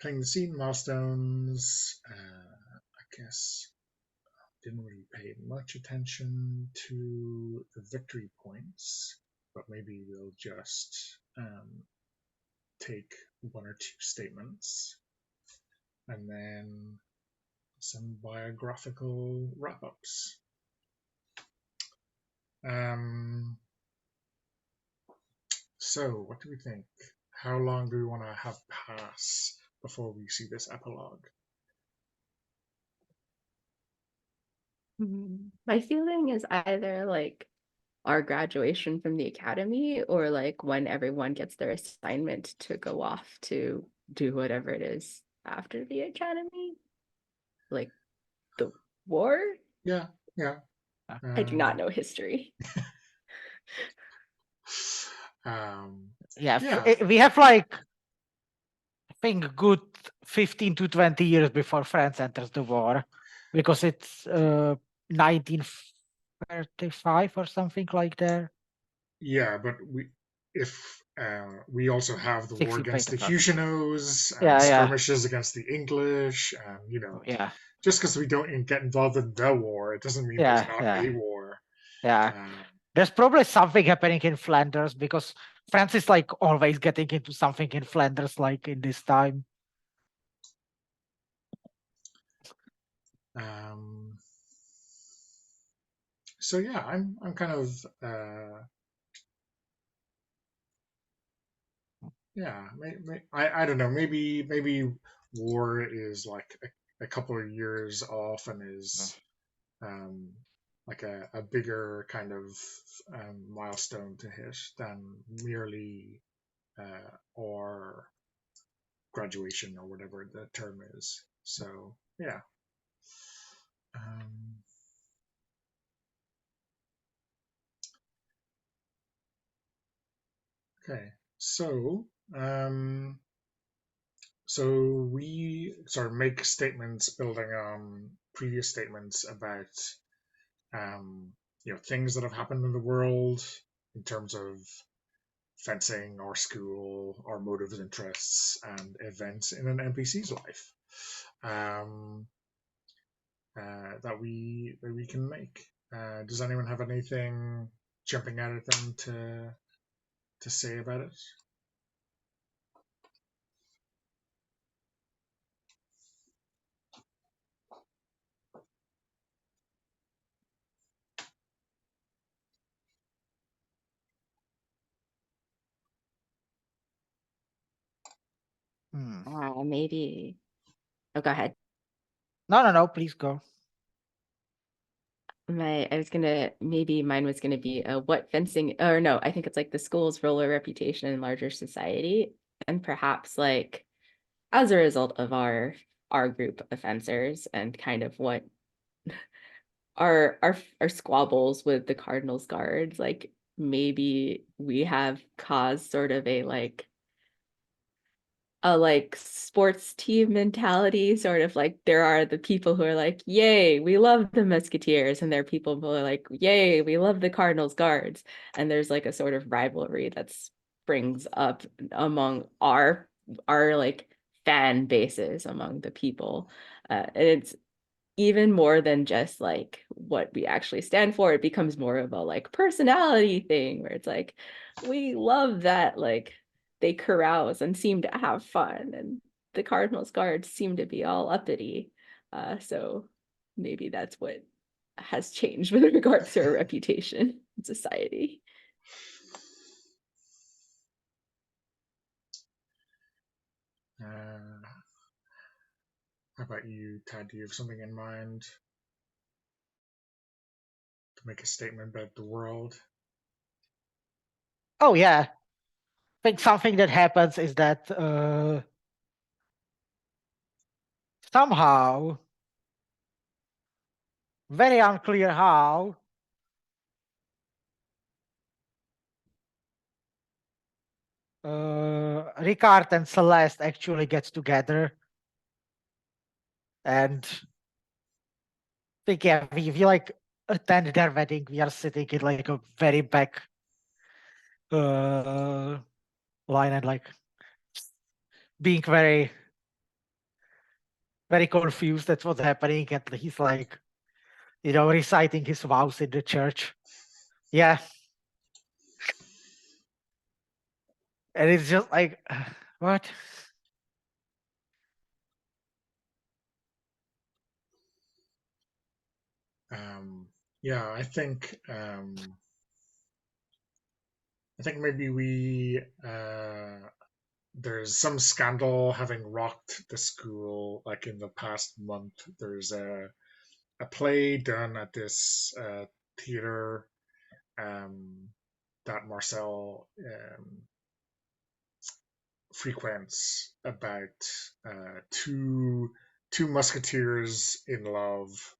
Playing the scene milestones, I guess didn't really pay much attention to the victory points, but maybe we'll just take one or two statements and then some biographical wrap-ups. So what do we think? How long do we want to have pass before we see this epilogue? My feeling is either like our graduation from the academy or like when everyone gets their assignment to go off to do whatever it is after the academy. Like the war? Yeah. I do not know history. We have like, I think, good 15 to 20 years before France enters the war, because it's 1935 or something like that. Yeah, but we also have the war against the 1625. Huguenots and Yeah. skirmishes against the English, and Yeah. just because we don't get involved in the war, it doesn't mean there's not a war. Yeah. There's probably something happening in Flanders, because France is like always getting into something in Flanders, like in this time. So yeah, I'm kind of I don't know, maybe war is like a couple of years off and is like a bigger kind of milestone to hit than merely or graduation or whatever the term is. So yeah. Okay, so so we sort of make statements building on previous statements about things that have happened in the world in terms of fencing or school or motives, interests, and events in an NPC's life that we can make. Does anyone have anything jumping out at them to say about it? Maybe. Oh, go ahead. No, please go. Maybe mine was gonna be what fencing, or no, I think it's like the school's role or reputation in larger society, and perhaps like as a result of our group of fencers and kind of what our squabbles with the Cardinals guards, like maybe we have caused sort of a sports team mentality, sort of like there are the people who are like, yay, we love the Musketeers, and there are people who are like, yay, we love the Cardinals guards, and there's like a sort of rivalry that springs up among our like fan bases among the people, and it's even more than just like what we actually stand for. It becomes more of a like personality thing where it's like we love that like they carouse and seem to have fun, and the Cardinals guards seem to be all uppity. So maybe that's what has changed with regards to our reputation in society. How about you, Tad? Do you have something in mind to make a statement about the world? Oh yeah. I think something that happens is that somehow, very unclear how, Ricard and Celeste actually gets together, and I think yeah, we like attend their wedding. We are sitting in like a very back line and like being very very confused. That's what's happening, and he's like, reciting his vows in the church. Yeah, and it's just like, what? Yeah, I think maybe there's some scandal having rocked the school. Like in the past month, there's a play done at this theater that Marcel frequents about two musketeers in love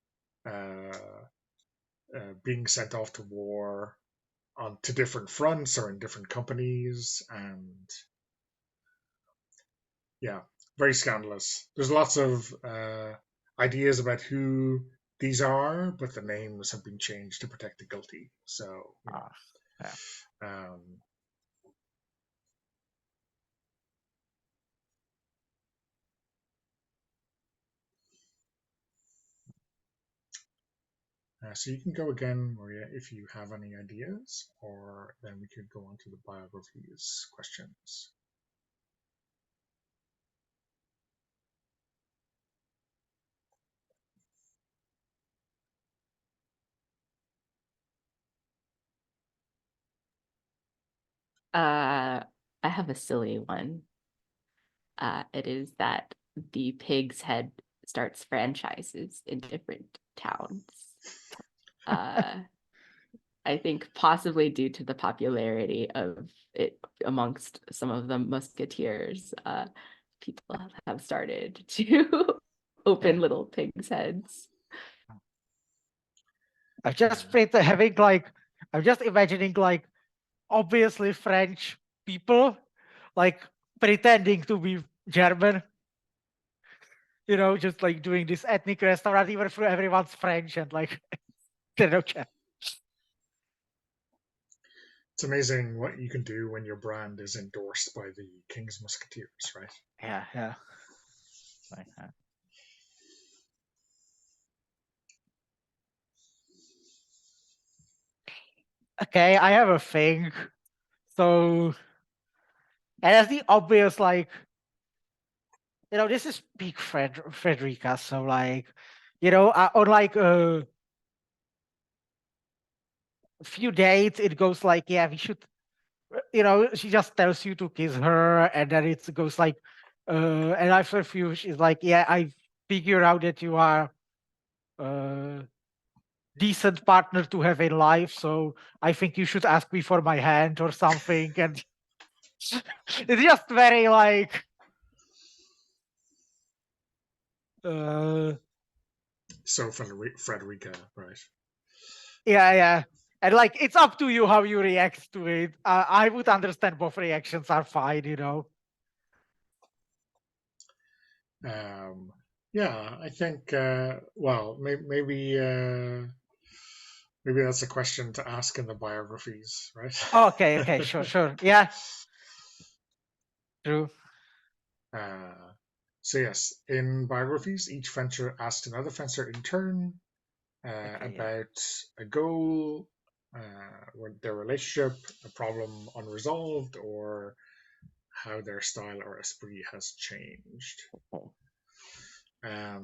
being sent off to war to different fronts or in different companies, and yeah, very scandalous. There's lots of ideas about who these are, but the names have been changed to protect the guilty. So, Yeah. So you can go again, Maria, if you have any ideas, or then we could go on to the biographies questions. I have a silly one. It is that the Pig's Head starts franchises in different towns. I think possibly due to the popularity of it amongst some of the musketeers, people have started to open little pigs' heads. I'm just imagining like obviously French people, like pretending to be German. You know, just like doing this ethnic restaurant, even though everyone's French and like, you know, It's amazing what you can do when your brand is endorsed by the King's Musketeers, right? yeah. Right, okay, I have a thing. So, and as the obvious, like, you know, this is peak Frederica. So, like, you know, on like a few dates, it goes like, yeah, we should, you know, she just tells you to kiss her, and then it goes like, and after a few, she's like, yeah, I figure out that you are a decent partner to have in life, so I think you should ask me for my hand or something. And it's just very like, So Frederica, right? yeah. And like, it's up to you how you react to it. I would understand both reactions are fine, you know. Yeah, I think. Well, maybe that's a question to ask in the biographies, right? Okay, sure. Yeah, true. So yes, in biographies, each fencer asks another fencer in turn about a goal, their relationship, a problem unresolved, or how their style or esprit has changed. I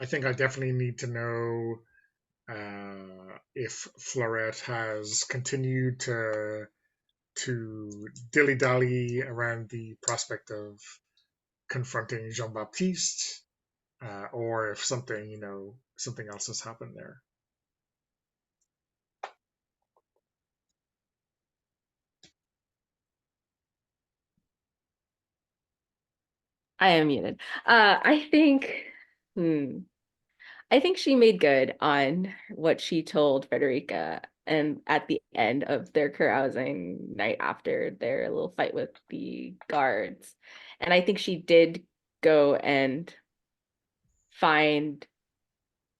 think I definitely need to know if Fleurette has continued to dilly dally around the prospect of confronting Jean Baptiste, or if something else has happened there. I am muted. I think she made good on what she told Frederica and at the end of their carousing night after their little fight with the guards. And I think she did go and find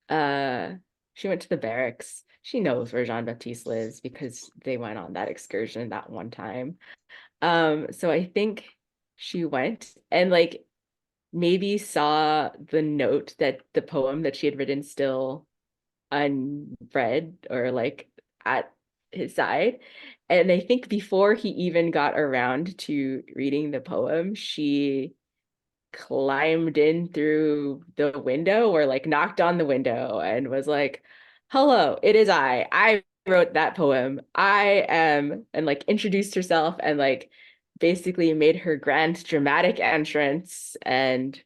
she went to the barracks. She knows where Jean-Baptiste lives because they went on that excursion that one time. So I think she went and like maybe saw the note, that the poem that she had written still unread or like at his side. And I think before he even got around to reading the poem, she climbed in through the window or like knocked on the window and was like, hello, it is I wrote that poem, I am, and like introduced herself and like basically made her grand dramatic entrance and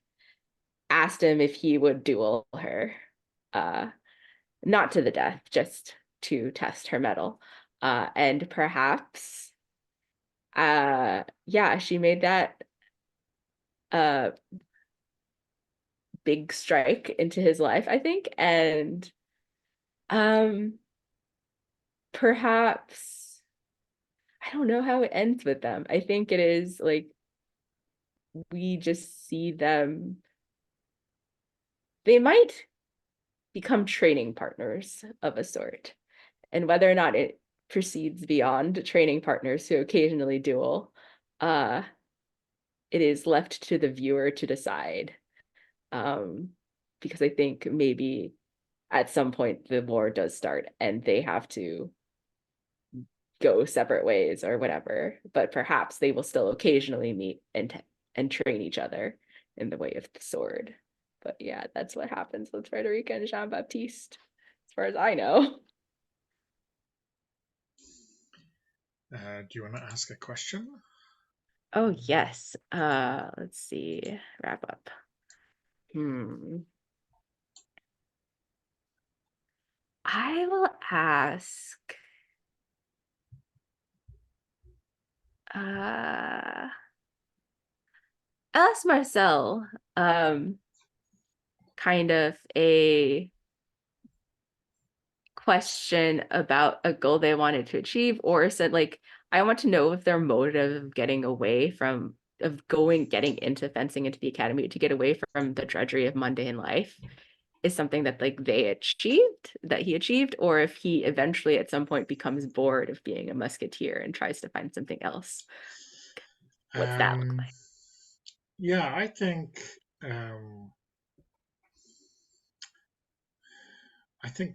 asked him if he would duel her, not to the death, just to test her mettle. And perhaps yeah, she made that big strike into his life, I think. And perhaps I don't know how it ends with them. I think it is like we just see them, they might become training partners of a sort, and whether or not it proceeds beyond training partners who occasionally duel, it is left to the viewer to decide, because I think maybe at some point the war does start and they have to go separate ways or whatever, but perhaps they will still occasionally meet and train each other in the way of the sword. But yeah, that's what happens with Frederica and Jean-Baptiste, as far as I know. Do you want to ask a question? Oh yes. Let's see. Wrap up. I will ask. I'll ask Marcel kind of a question about a goal they wanted to achieve, or said like I want to know if their motive of getting into fencing into the academy to get away from the drudgery of mundane life is something that like he achieved, or if he eventually at some point becomes bored of being a musketeer and tries to find something else. What's that look like? Yeah, I think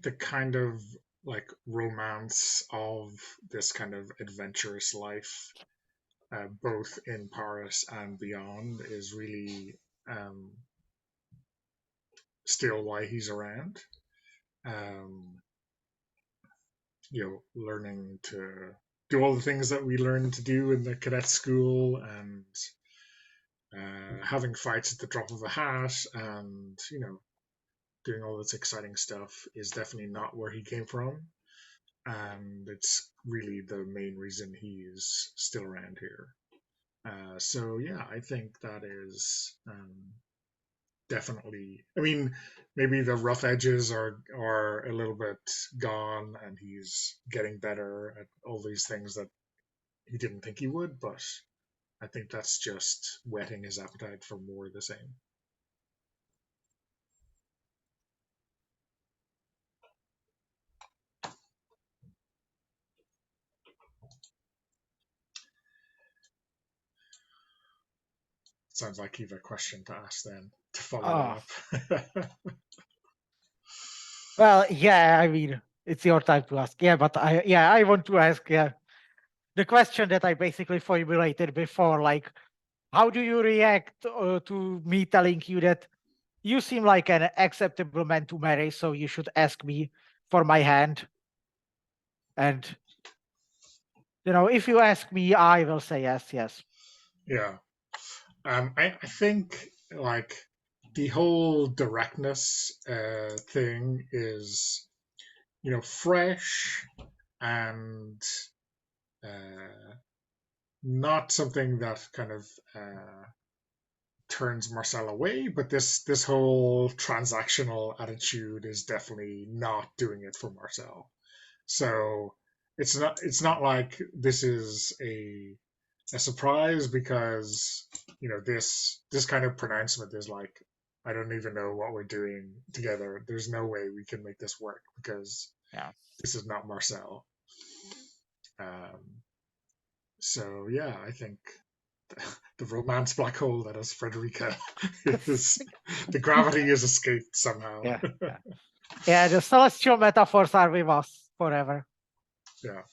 the kind of like romance of this kind of adventurous life, both in Paris and beyond, is really still why he's around. Learning to do all the things that we learned to do in the cadet school, and having fights at the drop of a hat, and doing all this exciting stuff is definitely not where he came from, and it's really the main reason he is still around here. So yeah, I think that is definitely. I mean, maybe the rough edges are a little bit gone, and he's getting better at all these things that he didn't think he would, but I think that's just whetting his appetite for more of the same. Sounds like you've a question to ask then to follow up. Well, yeah, I mean, it's your time to ask. Yeah, but I want to ask, the question that I basically formulated before, like, how do you react to me telling you that you seem like an acceptable man to marry, so you should ask me for my hand? And, if you ask me, I will say yes. Yeah. I think like the whole directness thing is, fresh and not something that kind of turns Marcel away, but this whole transactional attitude is definitely not doing it for Marcel. So it's not like this is a surprise, because this kind of pronouncement is like, I don't even know what we're doing together. There's no way we can make this work, because this is not Marcel. So yeah, I think the romance black hole that is Frederica is the gravity is escaped somehow. Yeah, the celestial metaphors are with us forever. Yeah.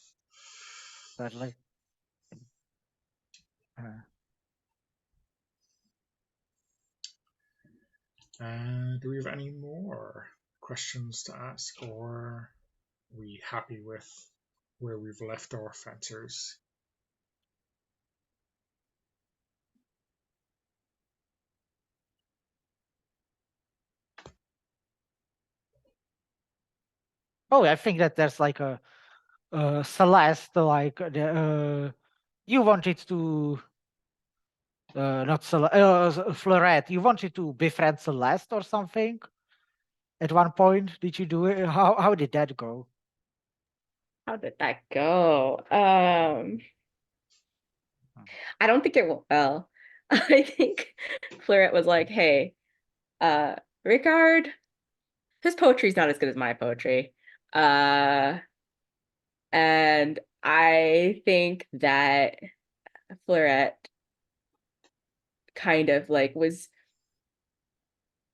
Sadly. Do we have any more questions to ask, or are we happy with where we've left our fencers? Oh, I think that there's like a Celeste, like you wanted to not Fleurette. You wanted to befriend Celeste or something at one point. Did you do it? How did that go? How did that go? I don't think it went well. I think Fleurette was like, hey, Ricard, his poetry's not as good as my poetry. And I think that Fleurette kind of like was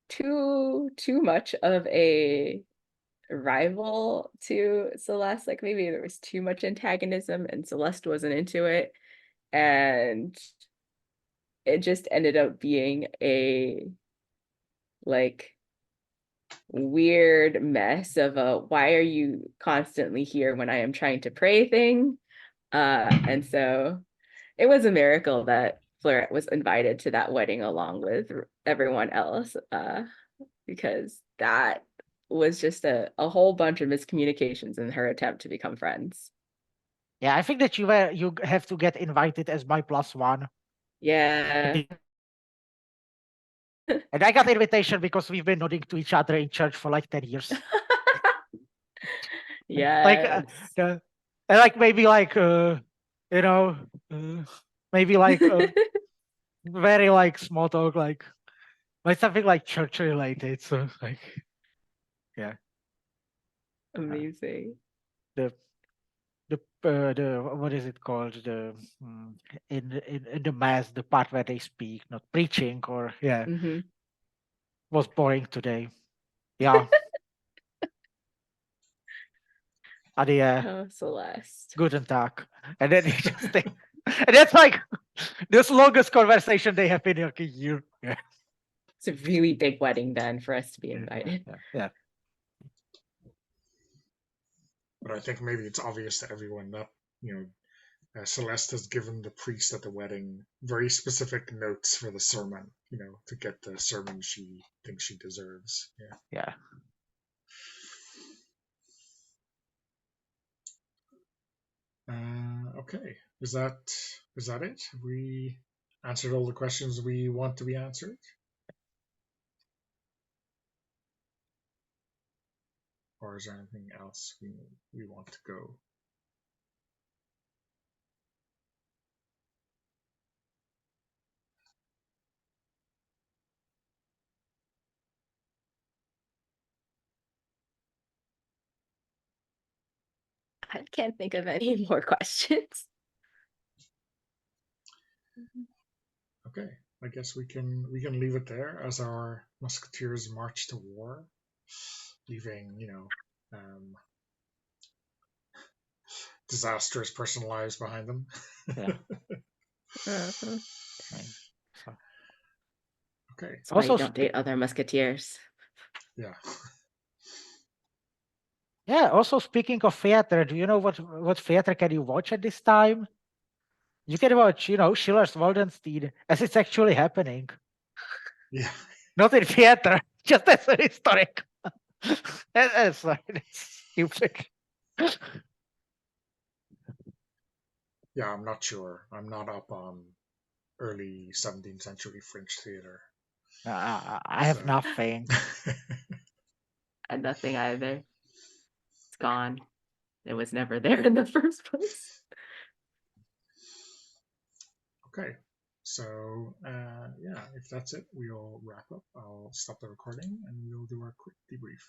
too much of a rival to Celeste. Like maybe there was too much antagonism and Celeste wasn't into it. And it just ended up being a like weird mess of a why are you constantly here when I am trying to pray thing. And so it was a miracle that Fleurette was invited to that wedding along with everyone else, because that was just a whole bunch of miscommunications in her attempt to become friends. Yeah, I think that you have to get invited as my +1. Yeah. And I got the invitation because we've been nodding to each other in church for like 10 years. Yeah. Like maybe like you know, maybe like very like small talk, like something like church related. So like, yeah, Amazing. the what is it called? The in the mass, the part where they speak, not preaching, or yeah, Hmm. was boring today. Yeah. Adi, Oh, Celeste. guten Tag. And then he just and that's like the longest conversation they have in like a year. Yeah. It's a really big wedding then for us to be Yeah, invited. yeah. But I think maybe it's obvious to everyone that, Celeste has given the priest at the wedding very specific notes for the sermon, to get the sermon she thinks she deserves. Yeah. Yeah. Okay. Is that it? Have we answered all the questions we want to be answered? Or is there anything else we want to go? I can't think of any more questions. Okay, I guess we can leave it there as our musketeers march to war, leaving disastrous personal lives behind them. Yeah. Uh-huh. So, Okay. That's why you also, don't date other musketeers. Yeah. yeah. Also, speaking of theater, do you know what theater can you watch at this time? You can watch, Schiller's Waldenstein as it's actually happening, Yeah. not in theater, just as an historic. That's stupid. Yeah, I'm not sure. I'm not up on early 17th century French theater. I have So. nothing. And nothing either. It's gone. It was never there in the first place. Okay. So, yeah, if that's it, we'll wrap up. I'll stop the recording and we'll do our quick debrief.